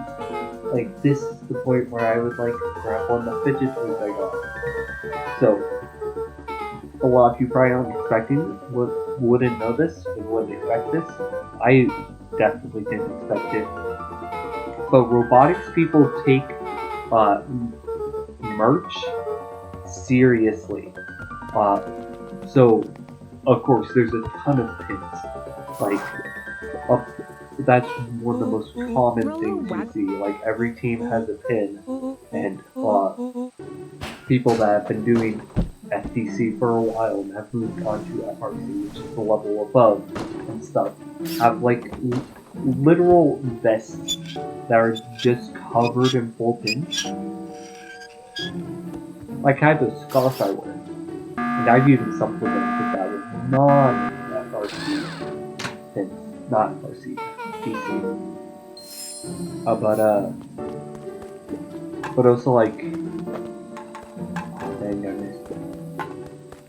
Like this is the point where I would like grab on the fidget toys I got. So a lot of you probably aren't expecting wouldn't know this and wouldn't expect this. I definitely didn't expect it. But robotics people take merch seriously. So of course there's a ton of pins. Like that's one of the most common things you see. Like every team has a pin, and people that have been doing FTC for a while and have moved on to FRC, which is the level above and stuff, have like literal vests that are just covered in full pins. Like I have a scarf I wear, and I've even supplemented that with non-FRC pins, not FRC, DC. But also like,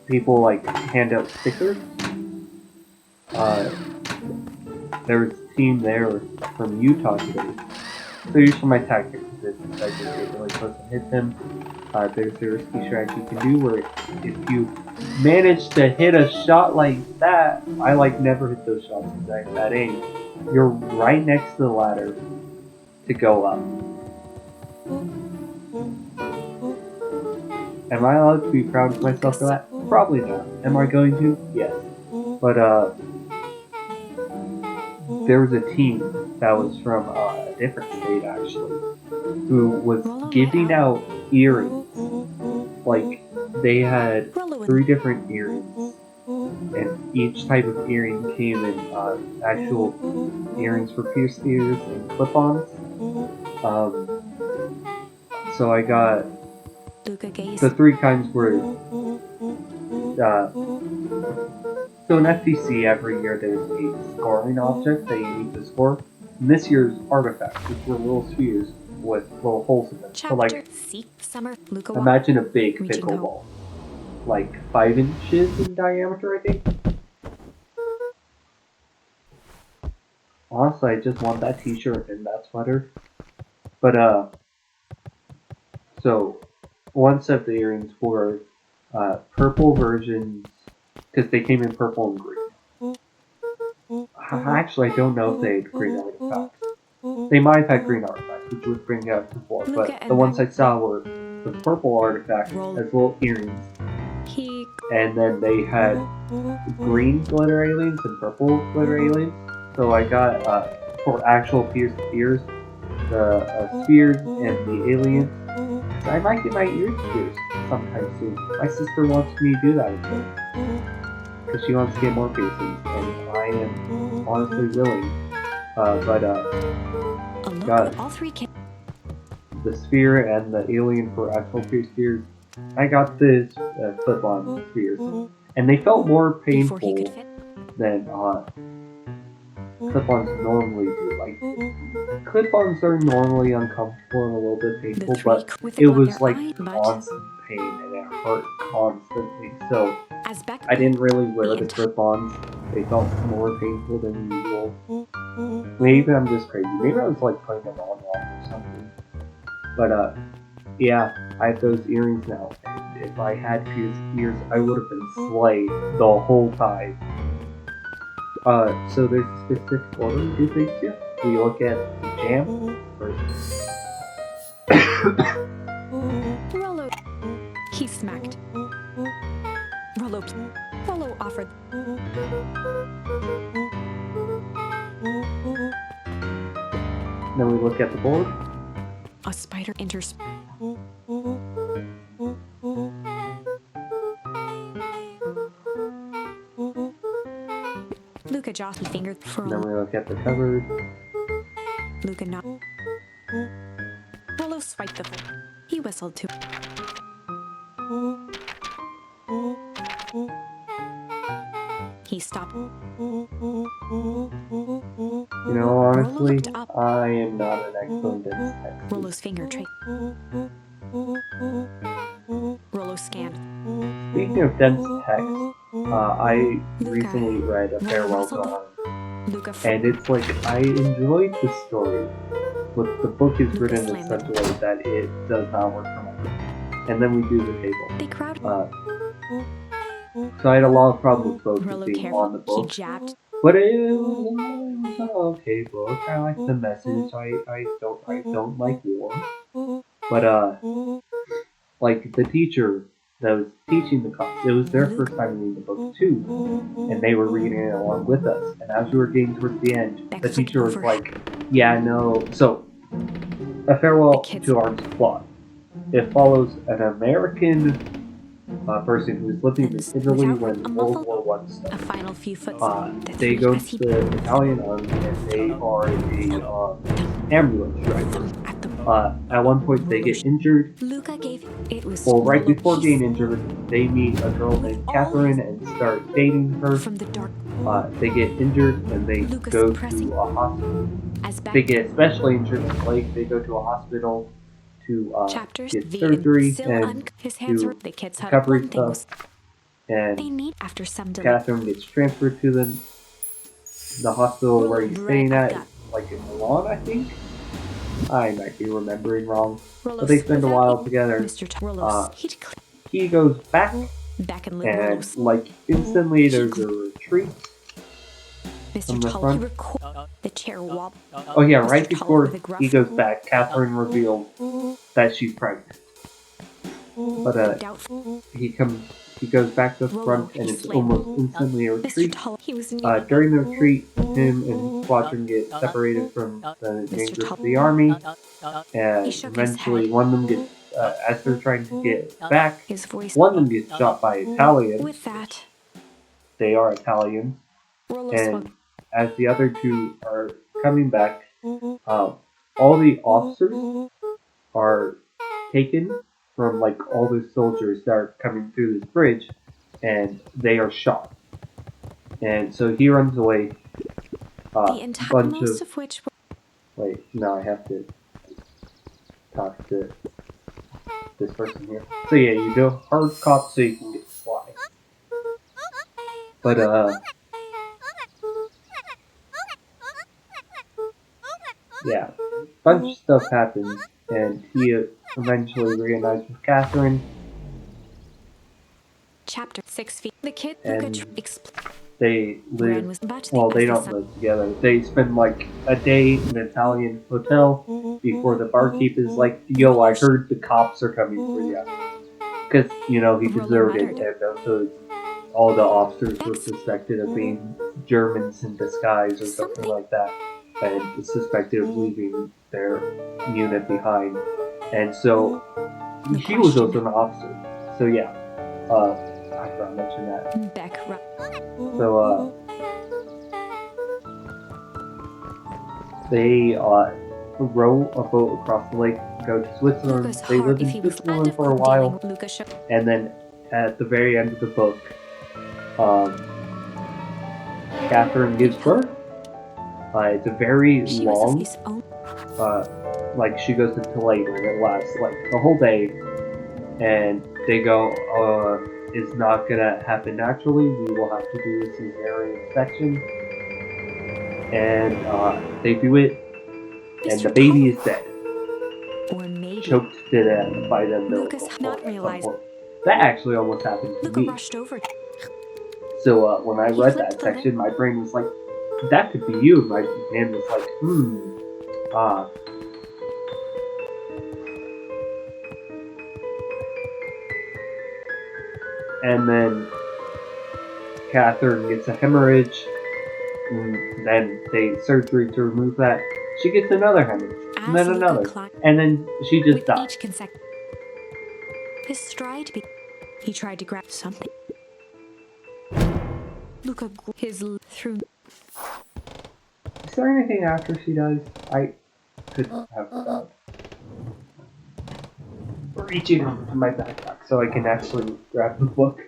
people like hand out stickers. There was a team there from Utah today. So usually my tactic is this: I just get really close and hit them. There's a risky strat you can do where if you manage to hit a shot like that, I like never hit those shots because I have bad aim. You're right next to the ladder to go up. Am I allowed to be proud of myself for that? Probably not. Am I going to? Yes. But there was a team that was from a different state actually, who was giving out earrings. Like they had 3 different earrings, and each type of earring came in actual earrings for pierced ears and clip-ons. So I got the 3 kinds were So in FTC, every year there's a scoring object that you need to score. And this year's artifacts, which were little spheres with little holes in them. So like, Summer, Luca imagine a big reaching pickleball, like 5 inches in diameter, I think. Honestly, I just want that T-shirt and that sweater. But so one set of the earrings were purple versions because they came in purple and green. Actually, I don't know if they had green artifacts. They might have had green artifacts, which would bring out to 4, but the ones I saw were the purple artifacts as little earrings. And then they had green glitter aliens and purple glitter aliens. So I got, for actual Pierce Spears, the spheres and the aliens. So I might get my ears pierced sometime soon. My sister wants me to do that because she wants to get more piercings, and I am honestly willing. Got all three kids. the sphere and the alien for actual Pierce Spears. I got this clip-on spheres, and they felt more painful than clip-ons normally do. Like, clip-ons are normally uncomfortable and a little bit painful, but it was like constant pain and it hurt constantly. So I didn't really wear the clip-ons. They felt more painful than usual. Maybe I'm just crazy. Maybe I was like putting them on wrong or something. But yeah, I have those earrings now. And if I had pierced ears, I would have been slayed the whole time. So there's a specific order we do things here. We look at the jam first. Rollo. He smacked. Rollo offered. Then we look at the board. A spider enters. Luca jostled fingered for Then we look at the cupboard. Luca not. Rollo swiped the foot. He whistled too. He stopped. You know, honestly, I am not an excellent detective. Rollo's finger traced. Rollo scanned. Speaking of dense text, I recently read A Farewell to Arms, and it's like, I enjoyed the story, but the book is written in such a way that it does not work for me. And then we do the table. So I had a lot of problems focusing on the book, but it was an okay book. I like the message. I don't like war, but like the teacher that was teaching the class, it was their first time reading the book too, and they were reading it along with us. And as we were getting towards the end, the teacher was like, "Yeah, no." So, A Farewell to Arms plot. It follows an American person who was living in Italy when World War I started. They go to the Italian army and they are a ambulance driver. At one point they get injured. Well, right before getting injured, they meet a girl named Catherine and start dating her. They get injured and they go to a hospital. They get especially injured in the leg. They go to a hospital to get surgery and do recovery stuff. And Catherine gets transferred to the hospital where he's staying at, like in Milan, I think. I might be remembering wrong, but they spend a while together. He goes back, and like instantly there's a retreat from the front. Oh yeah, right before he goes back, Catherine reveals that she's pregnant. But he goes back to the front, and it's almost instantly a retreat. During the retreat, him and his squadron get separated from the main group of the army, and eventually one of them gets, as they're trying to get back, one of them gets shot by Italians. They are Italians, and as the other two are coming back, all the officers are taken from like all the soldiers that are coming through this bridge. and they are shot. And so he runs away. The entire most of which were... Wait, now I have to talk to this person here. So yeah, you do hard cop so you can get Sly. But yeah, a bunch of stuff happens, and he eventually reunites with Catherine. Chapter 6 feet. The kid and they live. was about to Well, think they as the don't sun. live together. They spend like a day in an Italian hotel before the barkeep is like, "Yo, I heard the cops are coming for you," because you know he Roller deserted, muttered. and also all the officers were suspected of being Germans in disguise or something like that, and suspected of leaving their unit behind. And so The she was question. also an officer. So yeah, I forgot to mention that. Beck So they row a boat across the lake, go to Switzerland. Luca's They heart live if in he was Switzerland for a while, Luca shook. and then at the very end of the book, Catherine gives birth. It's a very She long, was his own. like she goes into labor and it lasts like the whole day, and they go, it's not gonna happen naturally. We will have to do a cesarean section, and they do it, and the baby is dead. Or maybe Choked to death by the umbilical Lucas cord not at some realized. point. That actually almost happened to Luca me. rushed over. So when I He read flipped that the section, my brain was like, that could be you. My hand was like, And then Catherine gets a hemorrhage, and then they surgery to remove that. She gets another hemorrhage, and then another, and then she just dies. His stride he tried to grab something. Luca his through. Is there anything after she dies? I could have died. Reaching into my backpack so I can actually grab the book.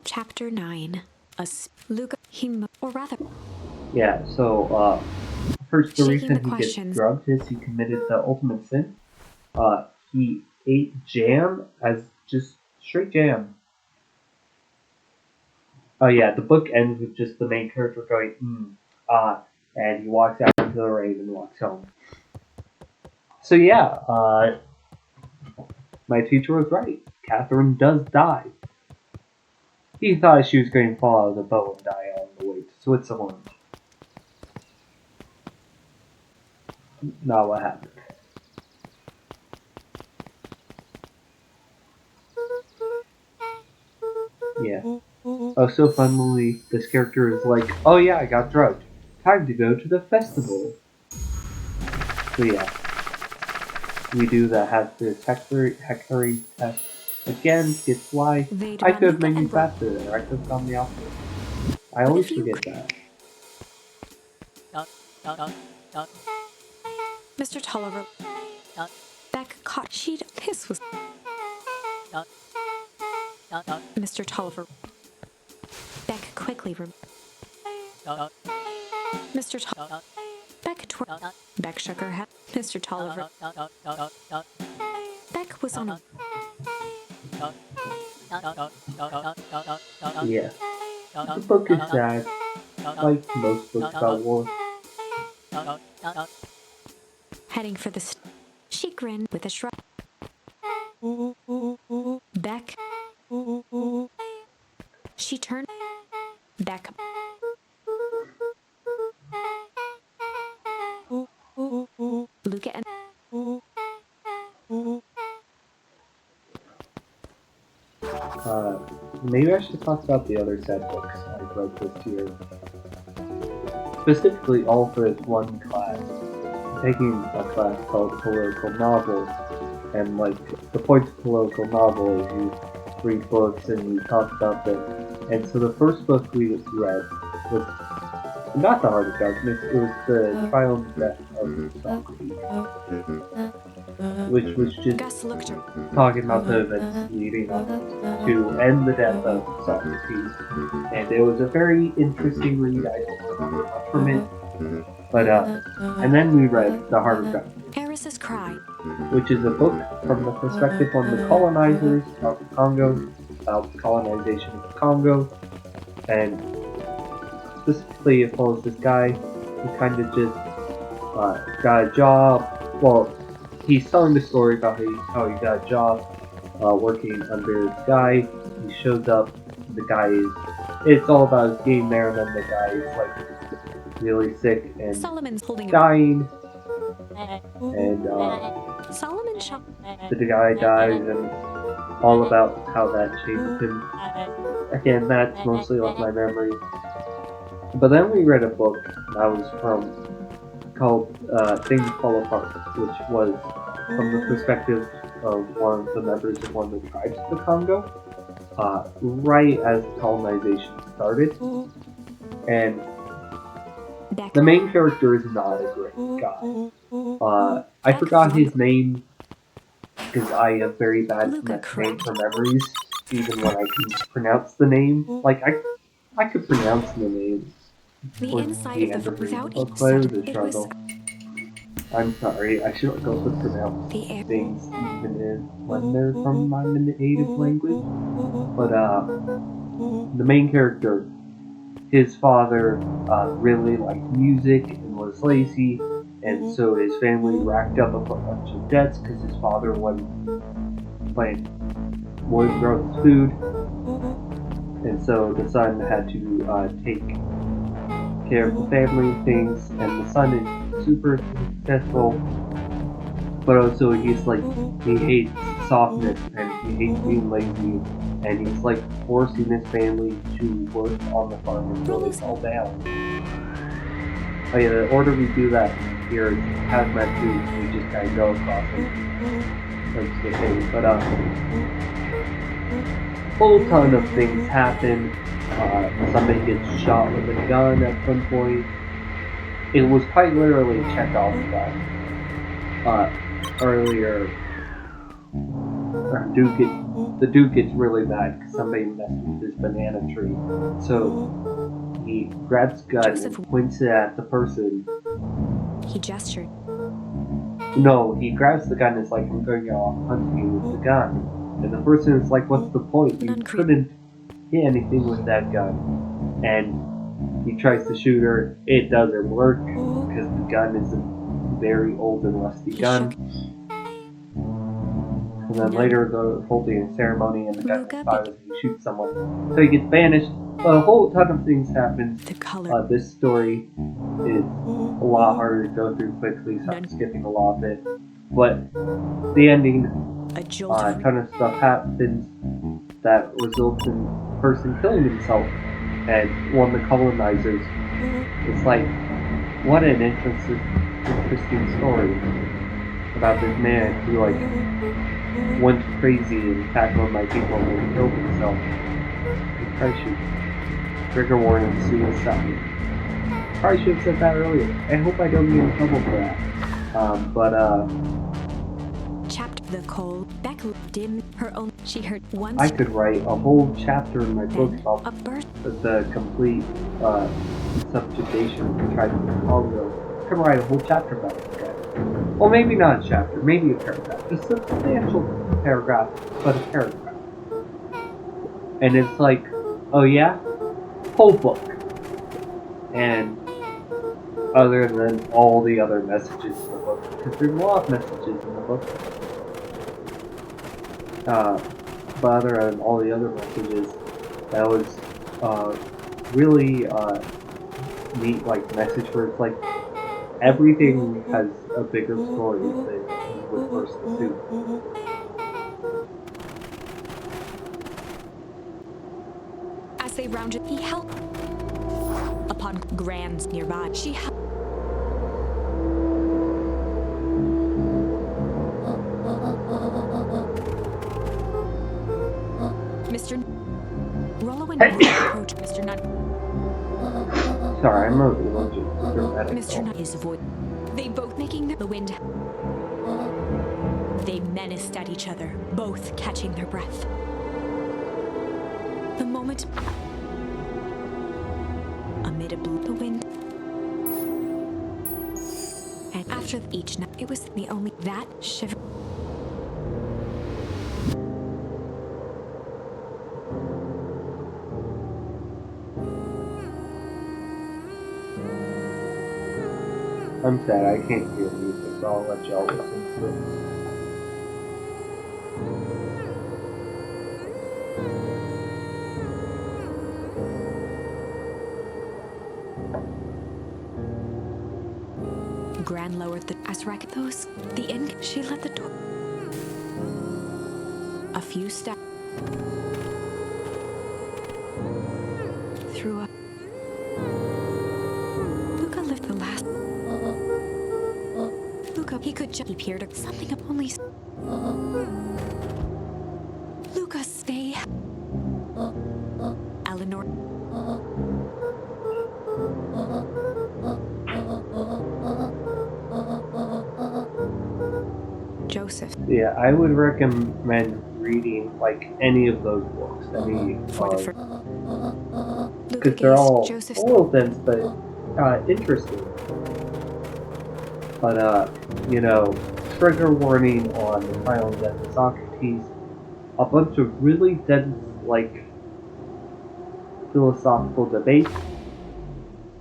Chapter 9. Luca or rather. Yeah, so first the Shaking reason the he gets questions. drugged is he committed the ultimate sin. He ate jam as just straight jam. Oh yeah, the book ends with just the main character going, and he walks out into the rain and walks home. So yeah, my teacher was right. Catherine does die. He thought she was going to fall out of the boat and die on the way to Switzerland. Not what happened. Yeah. Oh, so funnily, this character is like, oh yeah, I got drugged. Time to go to the festival. So yeah. We do the hectory test again to get Sly. I could have made you faster there. I could have gone the opposite. I always forget that. Mr. Tolliver. Beck caught sheet. This was Mr. Tolliver. Beck quickly Mr. Tolliver. Beck shook her head. Mr. Tolliver. Beck was on a... Yeah. The book is sad, like most books about war. Heading for the... She grinned with a shrug. Beck. She turned. Beck. Luca and... Maybe I should talk about the other sad books I've read this year. Specifically, all for one class. I'm taking a class called Political Novels, and like, the point of political novel is you read books and you talk about them. And so the first book we read was not the Heart of Darkness, it was the Trial and Death of Socrates, which was just Gus looked her. talking about the events leading up to end the death of Socrates, and it was a very interesting read. I don't remember much from it, but and then we read The Heart of Darkness, Eris's cry. which is a book from the perspective on the colonizers of the Congo, about the colonization of the Congo, and specifically it follows this guy who kind of just got a job. Well, he's telling the story about how he got a job working under this guy. He shows up, the guy is, it's all about his game there, and then the guy is like really sick and Solomon's holding dying, and Solomon shot. the guy dies, and all about how that changed him. Again, that's mostly off my memory. But then we read a book that was called Things Fall Apart, which was from the perspective of one of the members of one of the tribes of the Congo, right as colonization started. And the main character is not a great guy. I forgot his name because I have very bad name for memories, even when I can pronounce the name. Like, I could pronounce the name The inside the of end the of reading the without book, but it was a it was struggle. I'm sorry, I shouldn't go to pronounce the air. things even when they're from my native language. But the main character, his father really liked music and was lazy, and so his family racked up a bunch of debts because his father wouldn't grow his food, and so the son had to take care of the family things, and the son is super successful, but also he hates softness and he hates being lazy, and he's like forcing his family to work on the farm until they fall down. Oh yeah, the order we do that here is hazmat suits, we just kind of go across them. That's the thing, but whole ton of things happen. Somebody gets shot with a gun at some point. It was quite literally Chekhov's gun. Earlier, the dude gets really mad because somebody messed with his banana tree. So he grabs a gun and points it at the person. He gestured. No, he grabs the gun and is like, I'm going to hunt you with the gun. And the person is like, what's the point? You couldn't hit anything with that gun. And he tries to shoot her. It doesn't work because the gun is a very old and rusty gun. And then later they're holding a ceremony and the gun fires and he shoots someone. So he gets banished. A whole ton of things happen. This story is a lot harder to go through quickly, so I'm skipping a lot of it. But the ending, a ton of stuff happens that results in a person killing himself. And one of the colonizers, it's like, what an interesting story about this man who went crazy and attacked one of my people and then killed himself. Probably should trigger warning suicide. Probably should have said that earlier. I hope I don't get in trouble for that. Chapter the cold. Beck dim her own. She heard once. I could write a whole chapter in my book about the complete subjugation of the tribe of the Congo. I could write a whole chapter about it. Well, maybe not a chapter, maybe a paragraph. A substantial paragraph, but a paragraph. And it's like, oh yeah? Whole book. And other than all the other messages in the book, because there's a lot of messages in the book. But other than all the other messages, that was really neat, message where it's like, everything has a bigger story than you would first assume. As they rounded, he helped. Upon grands nearby, she helped. Mr. Rollowin approached Mr. Nunn. Sorry, I'm a little just dramatic. Mr. Knight is avoid. They both making the wind. They menaced at each other, both catching their breath. The moment amid a blue the wind. And after each night, it was the only that shiver. I'm sad I can't hear music, so I'll let y'all listen to it. Gran lowered the as racket those. The end, she let the door. A few steps. Through a. Luca lived the last. Luca, he could just. He peered at something up only. Luca, stay. Eleanor. Joseph. Yeah, I would recommend reading like any of those books. Any because they're all Joseph. a little dense, but interesting. But you know, trigger warning on the final death of Socrates. A bunch of really dense, like philosophical debates,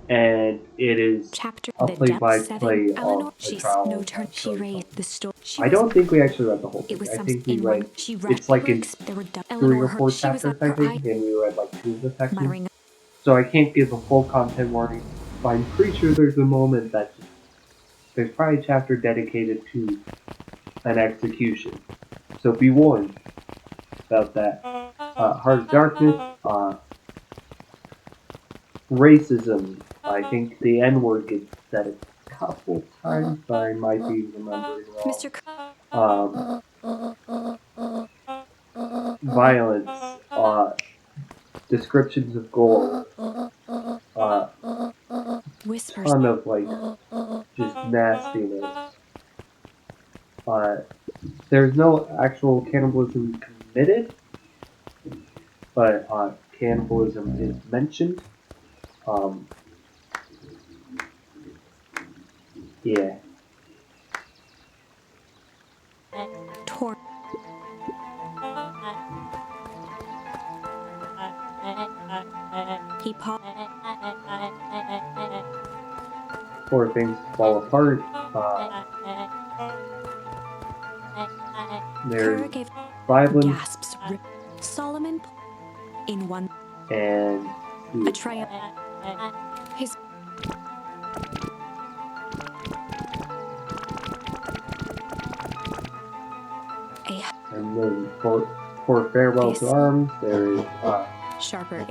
and it is Chapter a the play-by-play depth 7. Eleanor, of the she trial. no turn. She raised the story. I don't think we actually read the whole It thing. was I some think we in read. one. She read. It's like in There were 3 Eleanor. or 4 She was chapters, at I her eye. think, and we read like 2 of the sections. Muttering. So I can't give a full content warning, but I'm pretty sure there's a moment that there's probably a chapter dedicated to an execution. So be warned about that. Heart of Darkness, racism. I think the N-word gets said a couple times, but I might be remembering wrong. Mr. Violence, descriptions of gore, Whispers. ton of like just nastiness. There's no actual cannibalism committed, but cannibalism is mentioned. Yeah. Tor. He paused. Before things fall apart, there's gave violence gasps. Solomon in one. and A triumph. His. and then for farewell to arms, there is Sharper.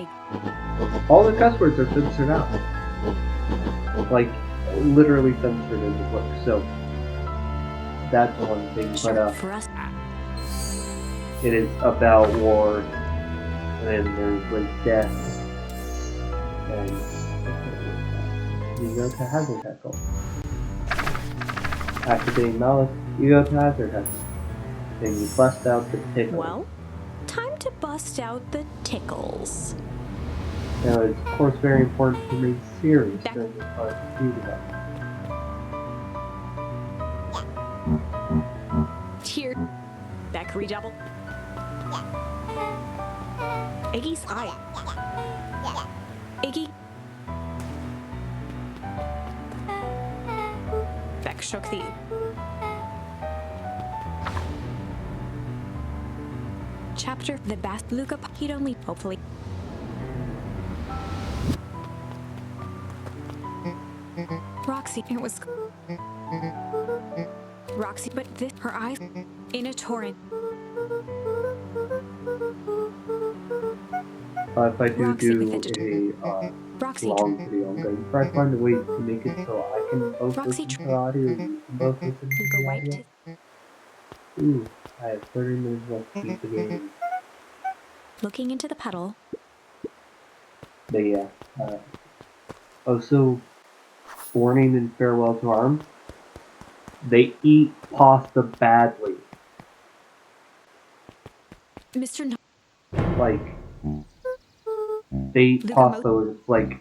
all the cuss words are censored out, like literally censored in the book. So that's one thing. But for us. it is about war, and then there's like death, and you go to Hazard Heckle. After being Malice, you go to Hazard Heckle. Then you bust out the tickles. Well, time to bust out the tickles. Now, it's of course very important to remain serious during this part of the development. Tear. Beck redouble. Iggy's eye. Iggy. Beck shook the. Chapter the best Luca he'd only hopefully. Roxy, it was Roxy, but this her eyes in a torrent. If I do Roxy do with a Roxy long video, I'm going to try to find a way to make it so I can both Roxy listen to the audio and you can both listen to Luca the wiped audio. his Ooh, I have 30 minutes left to beat the game. looking into the puddle. But yeah, Also, warning in Farewell to Arms, they eat pasta badly. Mr. No- Like, they eat Luca pasta and it's like,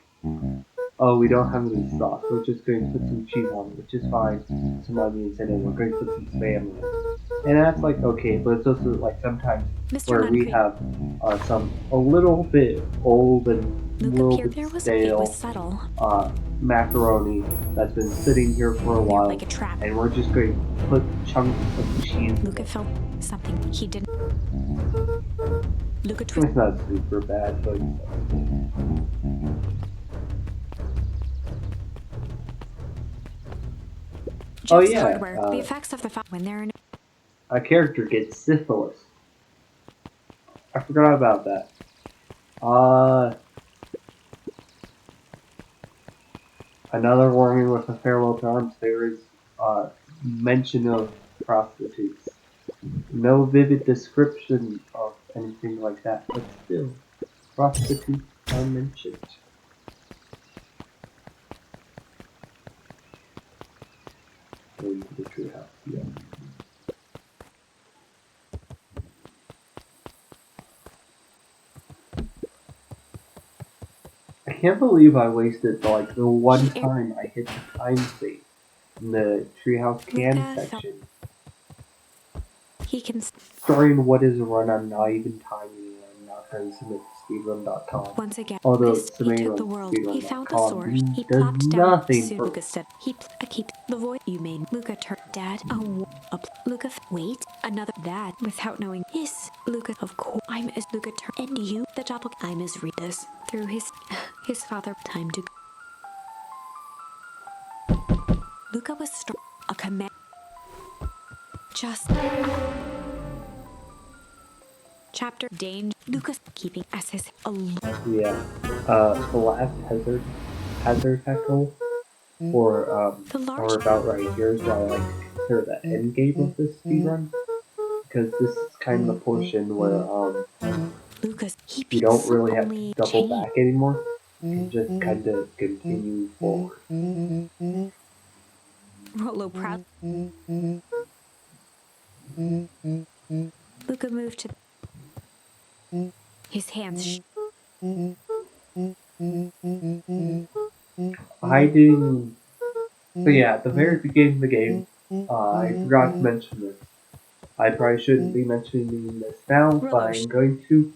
oh, we don't have any sauce. We're just going to put some cheese on it, which is fine. Some onions in it. We're going to put some spam in it. And that's like okay, but it's also like sometimes Mr. where we Nuncreek. have some a little bit old and a Luca little peered. bit There was it was stale subtle, macaroni that's been sitting here for a while, like a trap. and we're just going to put chunks of cheese in Luca it. felt something he didn't. Luca It's twisted. not super bad, but oh Jeff's yeah, hardware. The effects of the when they're in. a character gets syphilis. I forgot about that. Another warning with the Farewell to Arms, there is mention of prostitutes. No vivid description of anything like that, but still, prostitutes are mentioned. Going to the treehouse, yeah. I can't believe I wasted like the one time I hit the time save in the treehouse can Luca felt section. he can During what is a run, I'm not even timing it. I'm not going to submit to speedrun.com. once again. Although He took submitting the on world. He found the source. speedrun.com He does plopped down. nothing Soon for Luca said, "He keep the voice you made." Luca turned. Dad, Luca. Wait, another dad. Without knowing, yes, Luca. Of course, I'm as Luca turned. And you, the doppelganger. I'm as read this through his father. Time to. Luca was a command. Just chapter danger. Lucas keeping as his alone. yeah. The last hazard tackle The large or about right here is why I like to consider the end game of this speedrun. Because this is kind of the portion where Lucas he you beats don't really have to only double chain. back anymore. You can just kind of continue forward. Rolo proud. Luca moved to his hands. I didn't. So yeah, at the very beginning of the game, I forgot to mention this. I probably shouldn't be mentioning this now, but I'm going to.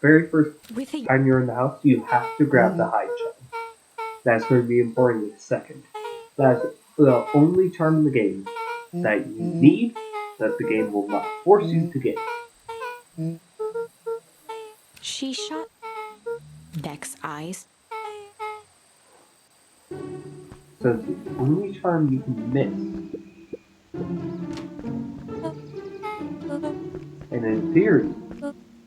Very first With a time you're in the house, you have to grab the high charm. That's going to be important in a second. That's the only charm in the game that you need, that the game will not force you to get. she shot Beck's eyes. So it's the only charm you can miss. And in theory,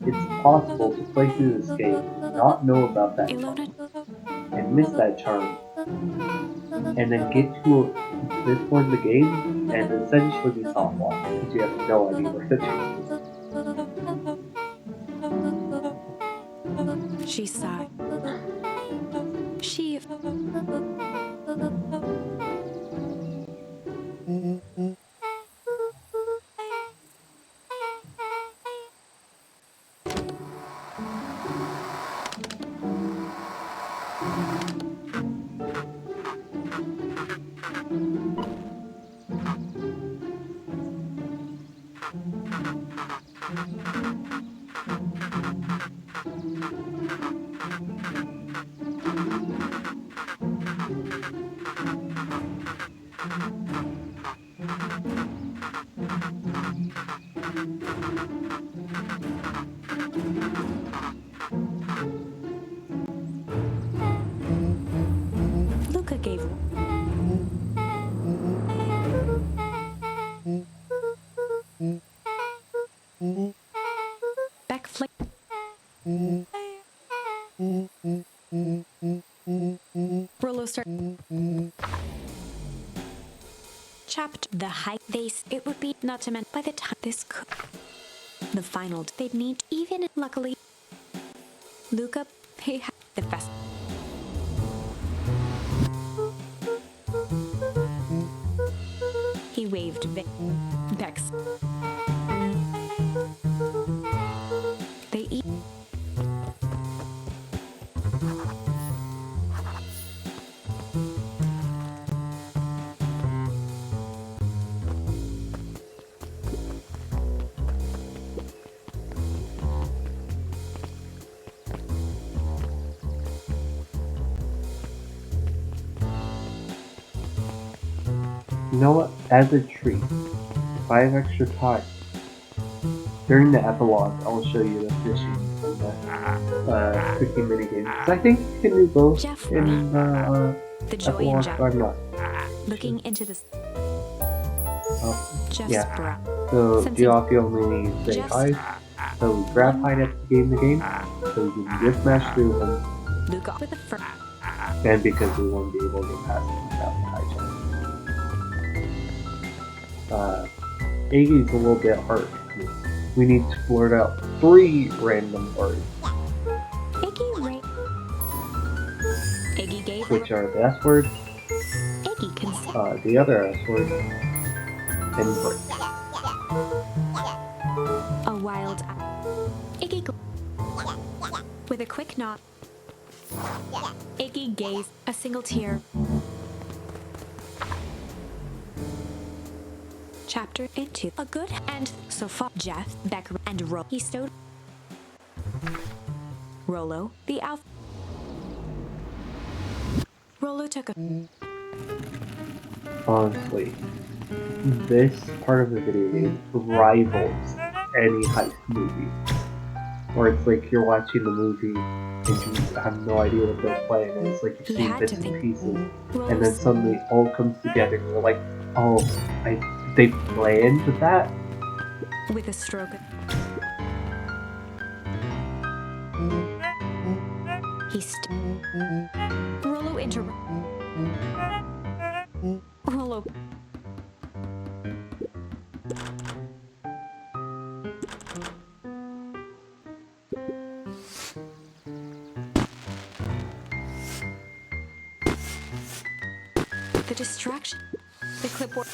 it's possible to play through this game and not know about that Ilona charm, and miss that charm, and then get to this point in the game and essentially be soft locked because you have no idea where the charm is. she sighed. She Luca gave Beck flick. Rolo started. Chapped the high base. It would be not to mention by the time this could. The final they'd need even luckily. Luca he had the best. You know what? As a treat, if I have extra time, during the epilogue, I'll show you the fishing and the cooking minigame. Because I think you can do both Jeff, in the the joy in epilogue, Jeff. but I'm not. Looking into this. Oh, Jeff's yeah. brow. So Sensing- Geoffrey only needs to say Jeff's- hi. So we grab Hyde at the game, so we can just smash through him. Luca with a fur. And because we won't be able to get past him without the high jump. Iggy's a little bit hard. We need to blurt out 3 random words, Iggy gave which are the S word, Iggy consent. the other S word, and break. A wild Iggy with a quick nod. Iggy gazed a single tear. Chapter into a good and so far Jeff, Becker, and Ro. He stowed Rolo, the alpha. Rolo took a Honestly, this part of the video game rivals any heist movie. Where it's like you're watching the movie and you have no idea what they're playing, and it's like you're He seeing had bits to and think. pieces, Rolo's and then suddenly it all comes together and you're like, oh, they planned that? with a stroke. He Rolo Rolo. The distraction. The clipboard.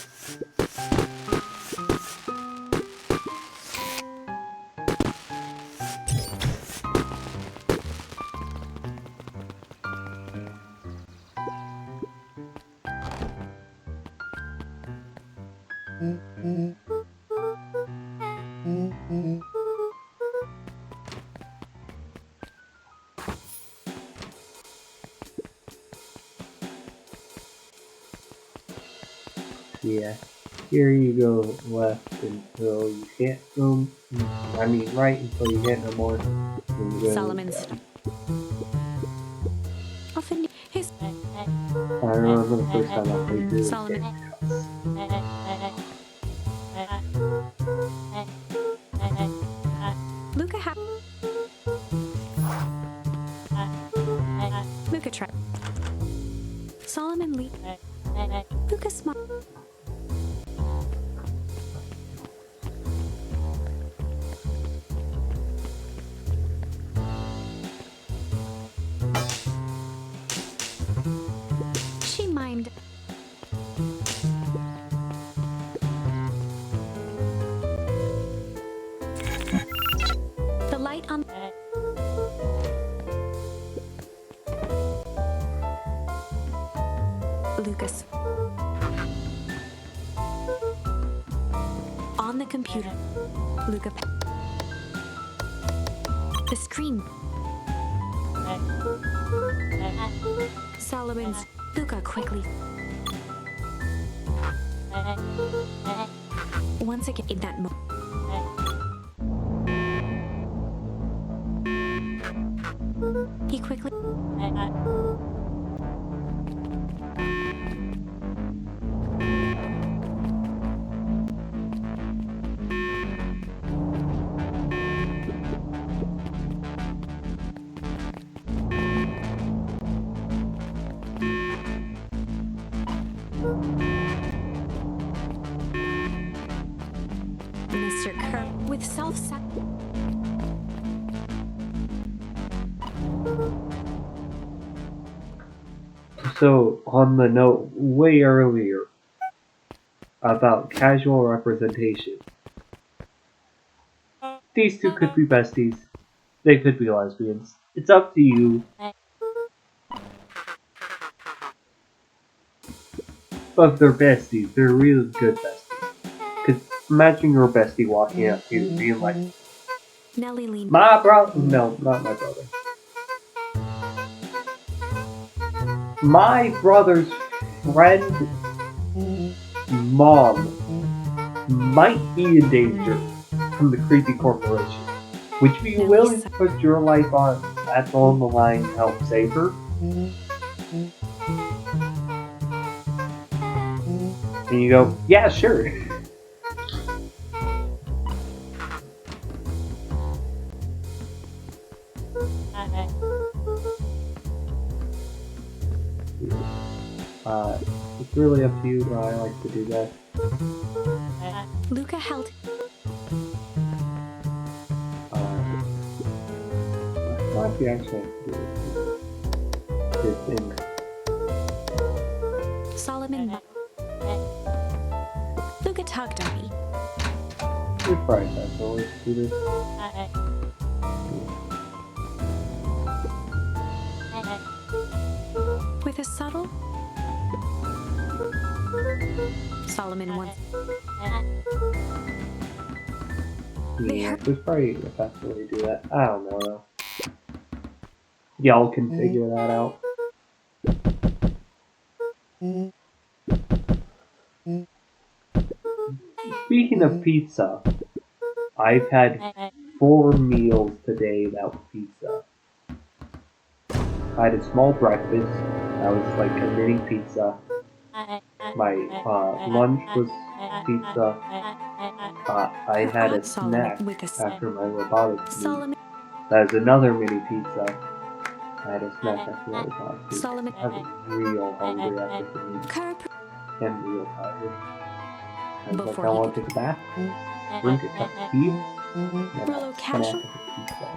Yeah. Here you go left until you can't go. I mean, right until you can't no more. And you go Solomon's. down. Often his I remember the first time I played through this Solomon. game. Luca Luca tried. Solomon Lee. Luca smiled. She mimed. The light on Lucas. On the computer. Luca. The screen. Solomon's. Luca quickly. Once again in that moment. He quickly. Mr. Kerr with self-sac. So, on the note way earlier about casual representation, these two could be besties. They could be lesbians. It's up to you. But if they're besties, they're really good besties. Because imagine your bestie walking up to you and being like, Nellie leaned. my brother. No, not my brother. My brother's friend mom might be in danger from the creepy corporation. Would you be willing to put your life on the line to help save her? And you go, yeah, sure. It's really up to you, but I like to do that. Luca held. What if you actually have to do this thing? Solomon. Luca tugged on me. You're probably not going to do this. With a subtle. Solomon once. Yeah, there's probably a faster way to do that. I don't know though. Y'all can figure that out. Speaking of pizza, I've had 4 meals today that was pizza. I had a small breakfast that was like a mini pizza. My lunch was pizza. I had a snack after my robotics meet. That was another mini pizza. I had a snack after my robotics meet. I was real hungry after the meet. And real tired. I was like, I want to take a bath, drink a cup of tea, and a snack of a pizza.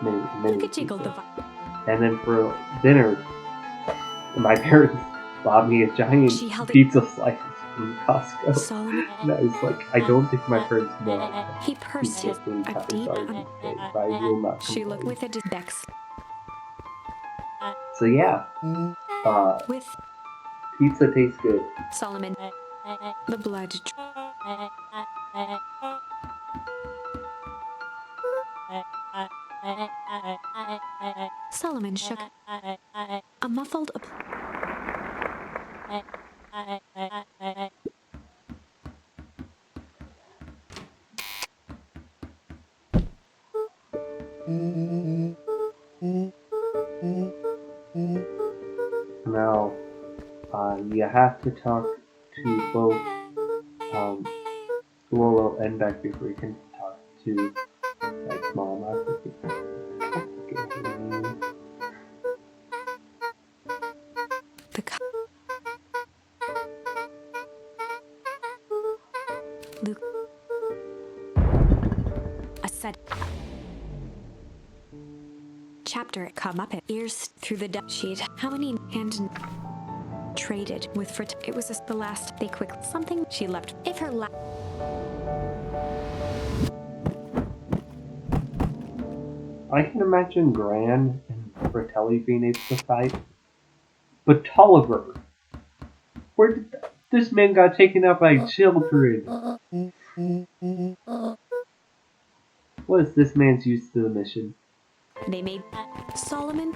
Mini pizza. And then for dinner, my parents bought me a giant pizza slice from Costco. And I was like, I don't think my parents know He pursed his but I will not She looked with a dex. So yeah, with pizza tastes good. Solomon, the blood. Solomon shook. A muffled. Now, you have to talk to both Lolo and Beck before you can talk to like Mom. I forget her name. Luke. I said. Chapter come up at ears through the sheet. How many and traded with for it was the last they quick something she left if her I can imagine Gran and Fratelli being able to fight, but Tolliver, where did this man got taken out by children? What is this man's use to the mission? They made Solomon.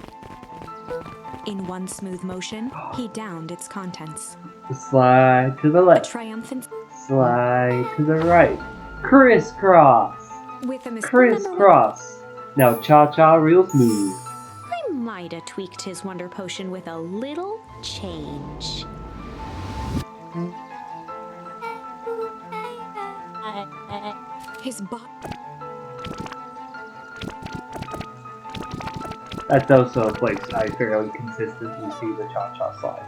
In one smooth motion, he downed its contents. Slide to the left. A triumphant. Slide to the right. Crisscross. With a crisscross. Now cha-cha real smooth. I might have tweaked his wonder potion with a little change. His body. That's also a place I fairly consistently see the cha-cha slide.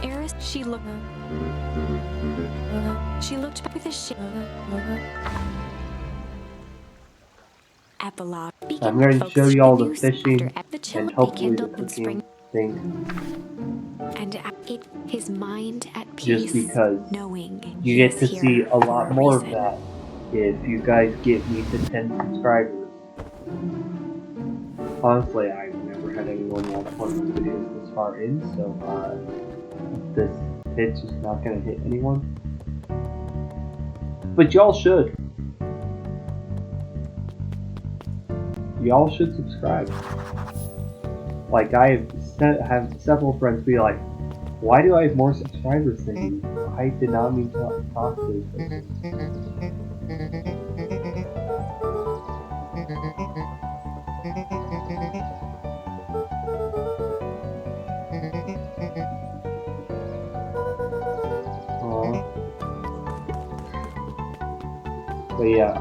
Eris, she looked back with a shit. Epilogue. I'm going to show you all the fishing and hopefully the cooking thing. And his mind at peace, just because knowing you get to see a lot more of that if you guys get me to 10 subscribers. Honestly, I've never had anyone watch one of my videos this far in, so this pitch is not going to hit anyone. But y'all should. Y'all should subscribe. Like, I have several friends be like, why do I have more subscribers than you? I did not mean to talk to this person. Aww. But yeah,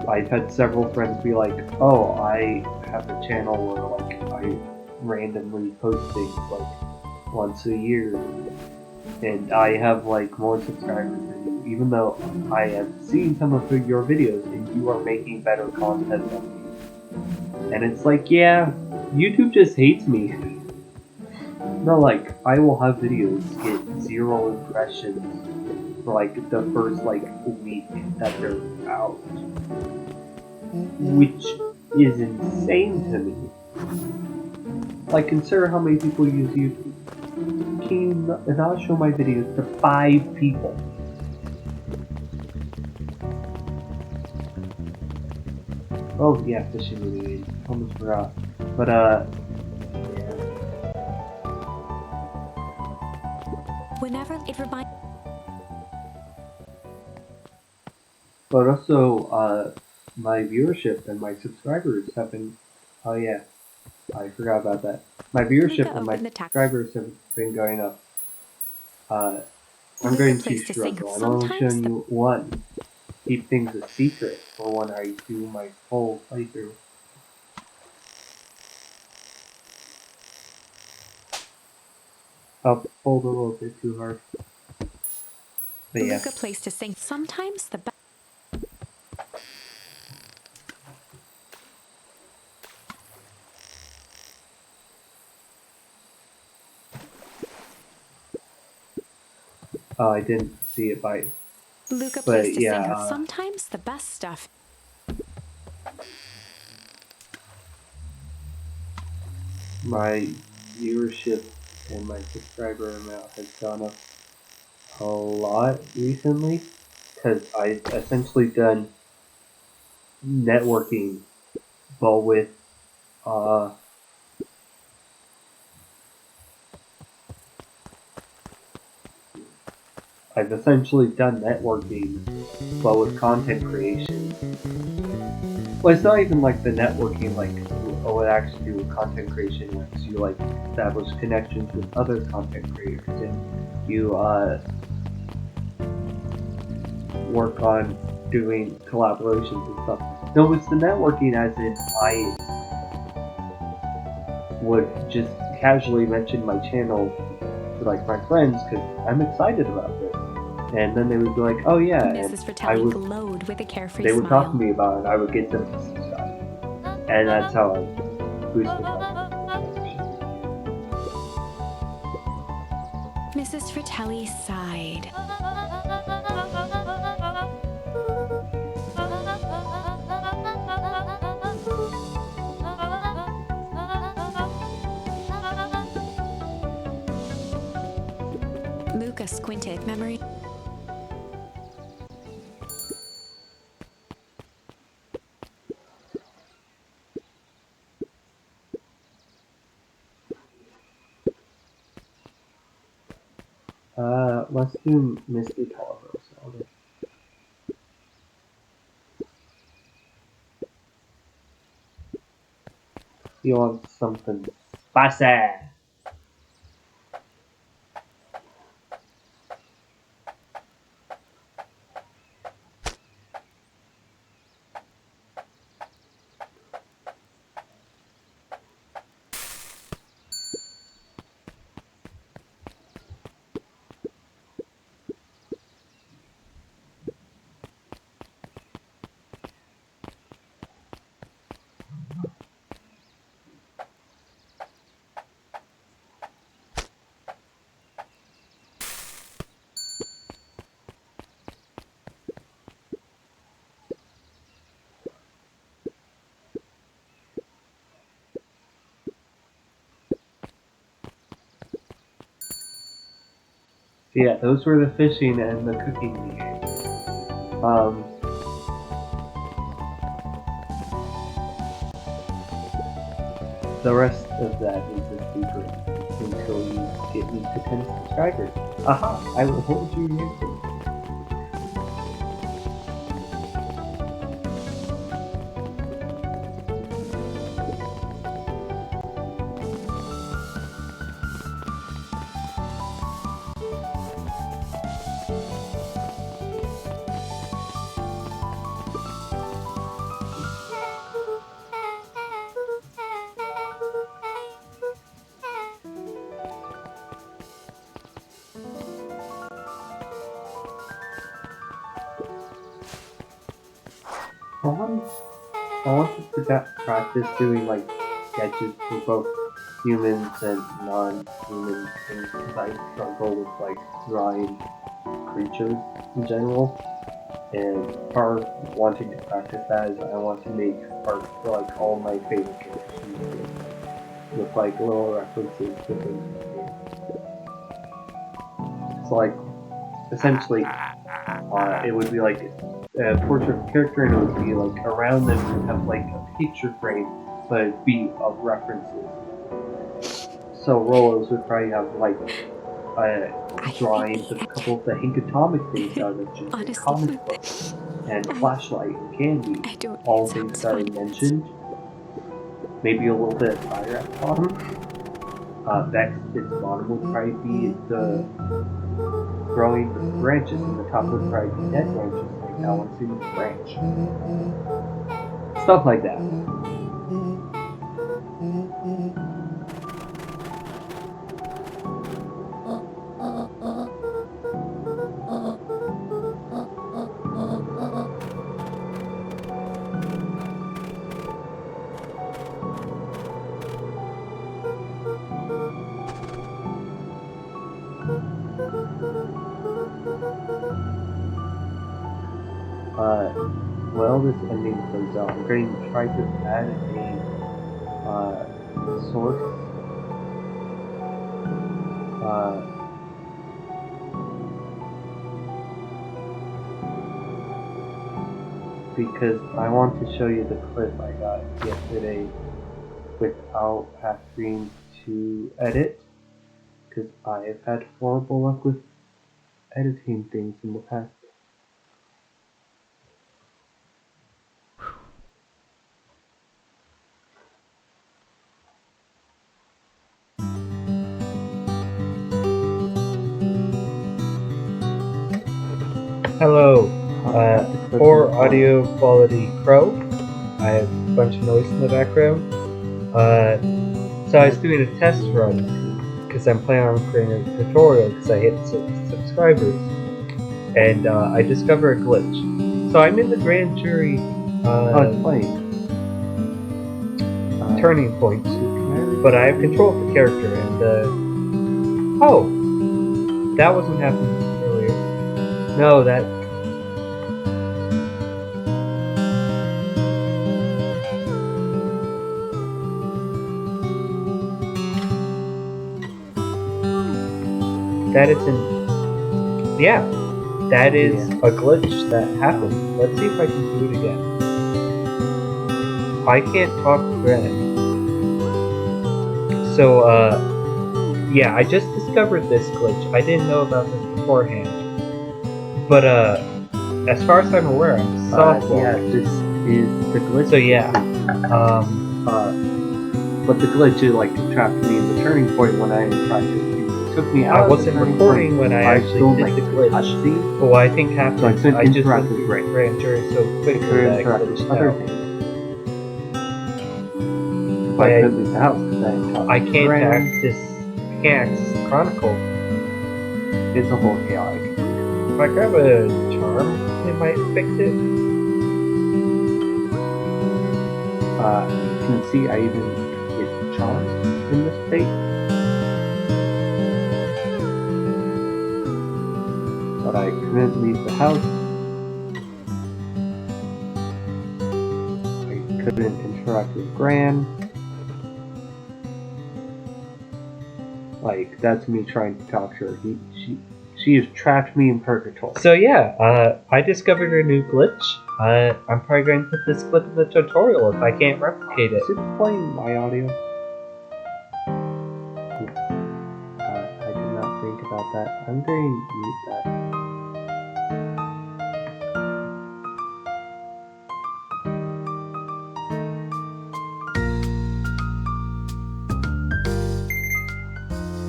I've had several friends be like, oh, I have a channel where, like, I randomly post things, like, once a year, and I have, like, more subscribers than you, even though I have seen some of your videos, and you are making better content than me. And it's like, yeah, YouTube just hates me. No, like, I will have videos get 0 impressions for, like, the first, like, week that they're out. Which is insane to me. Like, consider how many people use YouTube. Can you not show my videos to 5 people? Oh, yeah, fishing related. Almost forgot. But, yeah. Whenever it reminds. But also, my viewership and my subscribers have been. Oh, yeah. I forgot about that. My viewership and my subscribers have been going up. I'm going to struggle. I'm only showing you one. Keep things a secret for when I do my full playthrough. I'll pulled a little bit too hard. But yeah. Luca plays to sing. Sometimes the best. Oh, I didn't see it bite. Luca plays to sing. Sometimes the best stuff. My viewership and my subscriber amount has gone up a lot recently because I've essentially done networking, but with I've essentially done networking, but with content creation. Well, it's not even like the networking, like what I actually do with content creation, is you like establish connections with other content creators, and you work on doing collaborations and stuff. No, it's the networking as in I would just casually mention my channel to like my friends because I'm excited about this. And then they would be like, oh yeah, and I would, glowed with a carefree they would talk to me about it, and I would get them to subscribe. And that's how I boosted my subscription. Mrs. Fratelli sighed. Luca squinted. Memory. Let's do Misty Colorado. You want something spicy? Yeah, those were the fishing and the cooking games. the rest of that is a secret until you get me to 10 subscribers. Aha! I will hold you here. I wanted to practice doing like sketches for both humans and non-human things because I struggle with like drawing creatures in general. And part of wanting to practice that is I want to make art for like all my favorite characters in the game with like little references to things in the game. So like essentially it would be like a portrait of a character and it would be like around them you would have like a picture frame but it'd be of references. So Rolos would probably have like drawings of a couple of the Hinkatomic things that I mentioned, and comic books, and flashlight and candy, all things that I mentioned. Maybe a little bit of fire at the bottom. Its bottom would probably be the growing branches, and the top would probably be dead branches, like that one seems branch. Stuff like that. Well, this ending comes out. I'm going to try to add a source. Because I want to show you the clip I got yesterday without having to edit. Because I have had horrible luck with editing things in the past. Hello, poor audio quality crow. I have a bunch of noise in the background. So I was doing a test run because I'm planning on creating a tutorial because I hit 6 subscribers. And I discovered a glitch. So I'm in the grand jury turning point, but I have control of the character and oh, that wasn't happening earlier. No, that isn't. Yeah, that is a glitch that happened. Let's see if I can do it again. I can't talk to Granny. So, yeah, I just discovered this glitch. I didn't know about this beforehand. But, as far as I'm aware, I'm software. Yeah, this is the glitch. So, yeah, but the glitch is like trapped me in the turning point when I tried to. It took me out. I wasn't recording when I actually did the glitch. But what I think happened, I just went through grand jury so quickly that I glitched out. I can't access the Chronicle. It's a whole chaotic. If I grab a charm, it might fix it. You can see I even get charms in this state. But I couldn't leave the house. I couldn't interact with Gran. Like, that's me trying to talk to her. She has trapped me in purgatory. So yeah, I discovered a new glitch. I'm probably going to put this clip in the tutorial if I can't replicate it. Is it playing my audio? about that. I'm going to mute that.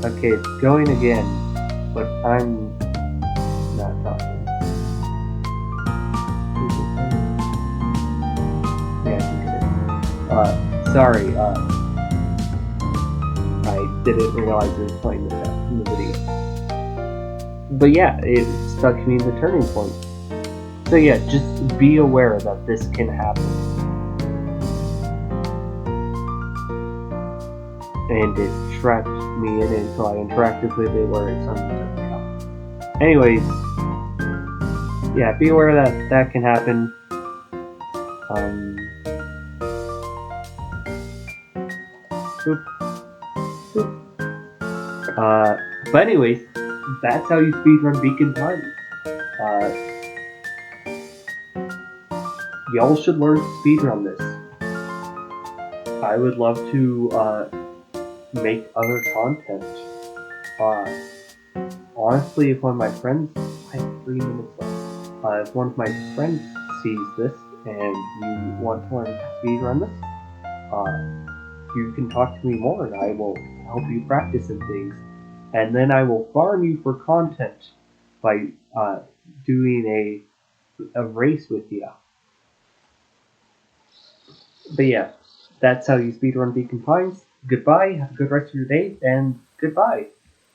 Okay, it's going again, but I'm not talking. Yeah, I think it is. Sorry, I didn't realize it was playing this out from the video. But yeah, it stuck me in the turning point. So yeah, just be aware that this can happen. And it trapped me in it until I interacted with it where it something doesn't come. Anyways, yeah, be aware that that can happen. But anyways, that's how you speedrun Beacon Pines. Y'all should learn to speedrun this. I would love to make other content. Honestly, if one of my friends, I have 3 minutes left. If one of my friends sees this and you want to learn to speedrun this, you can talk to me more and I will help you practice in things. And then I will farm you for content by doing a race with you. But yeah, that's how you speedrun Beacon Pines. Goodbye, have a good rest of your day, and goodbye.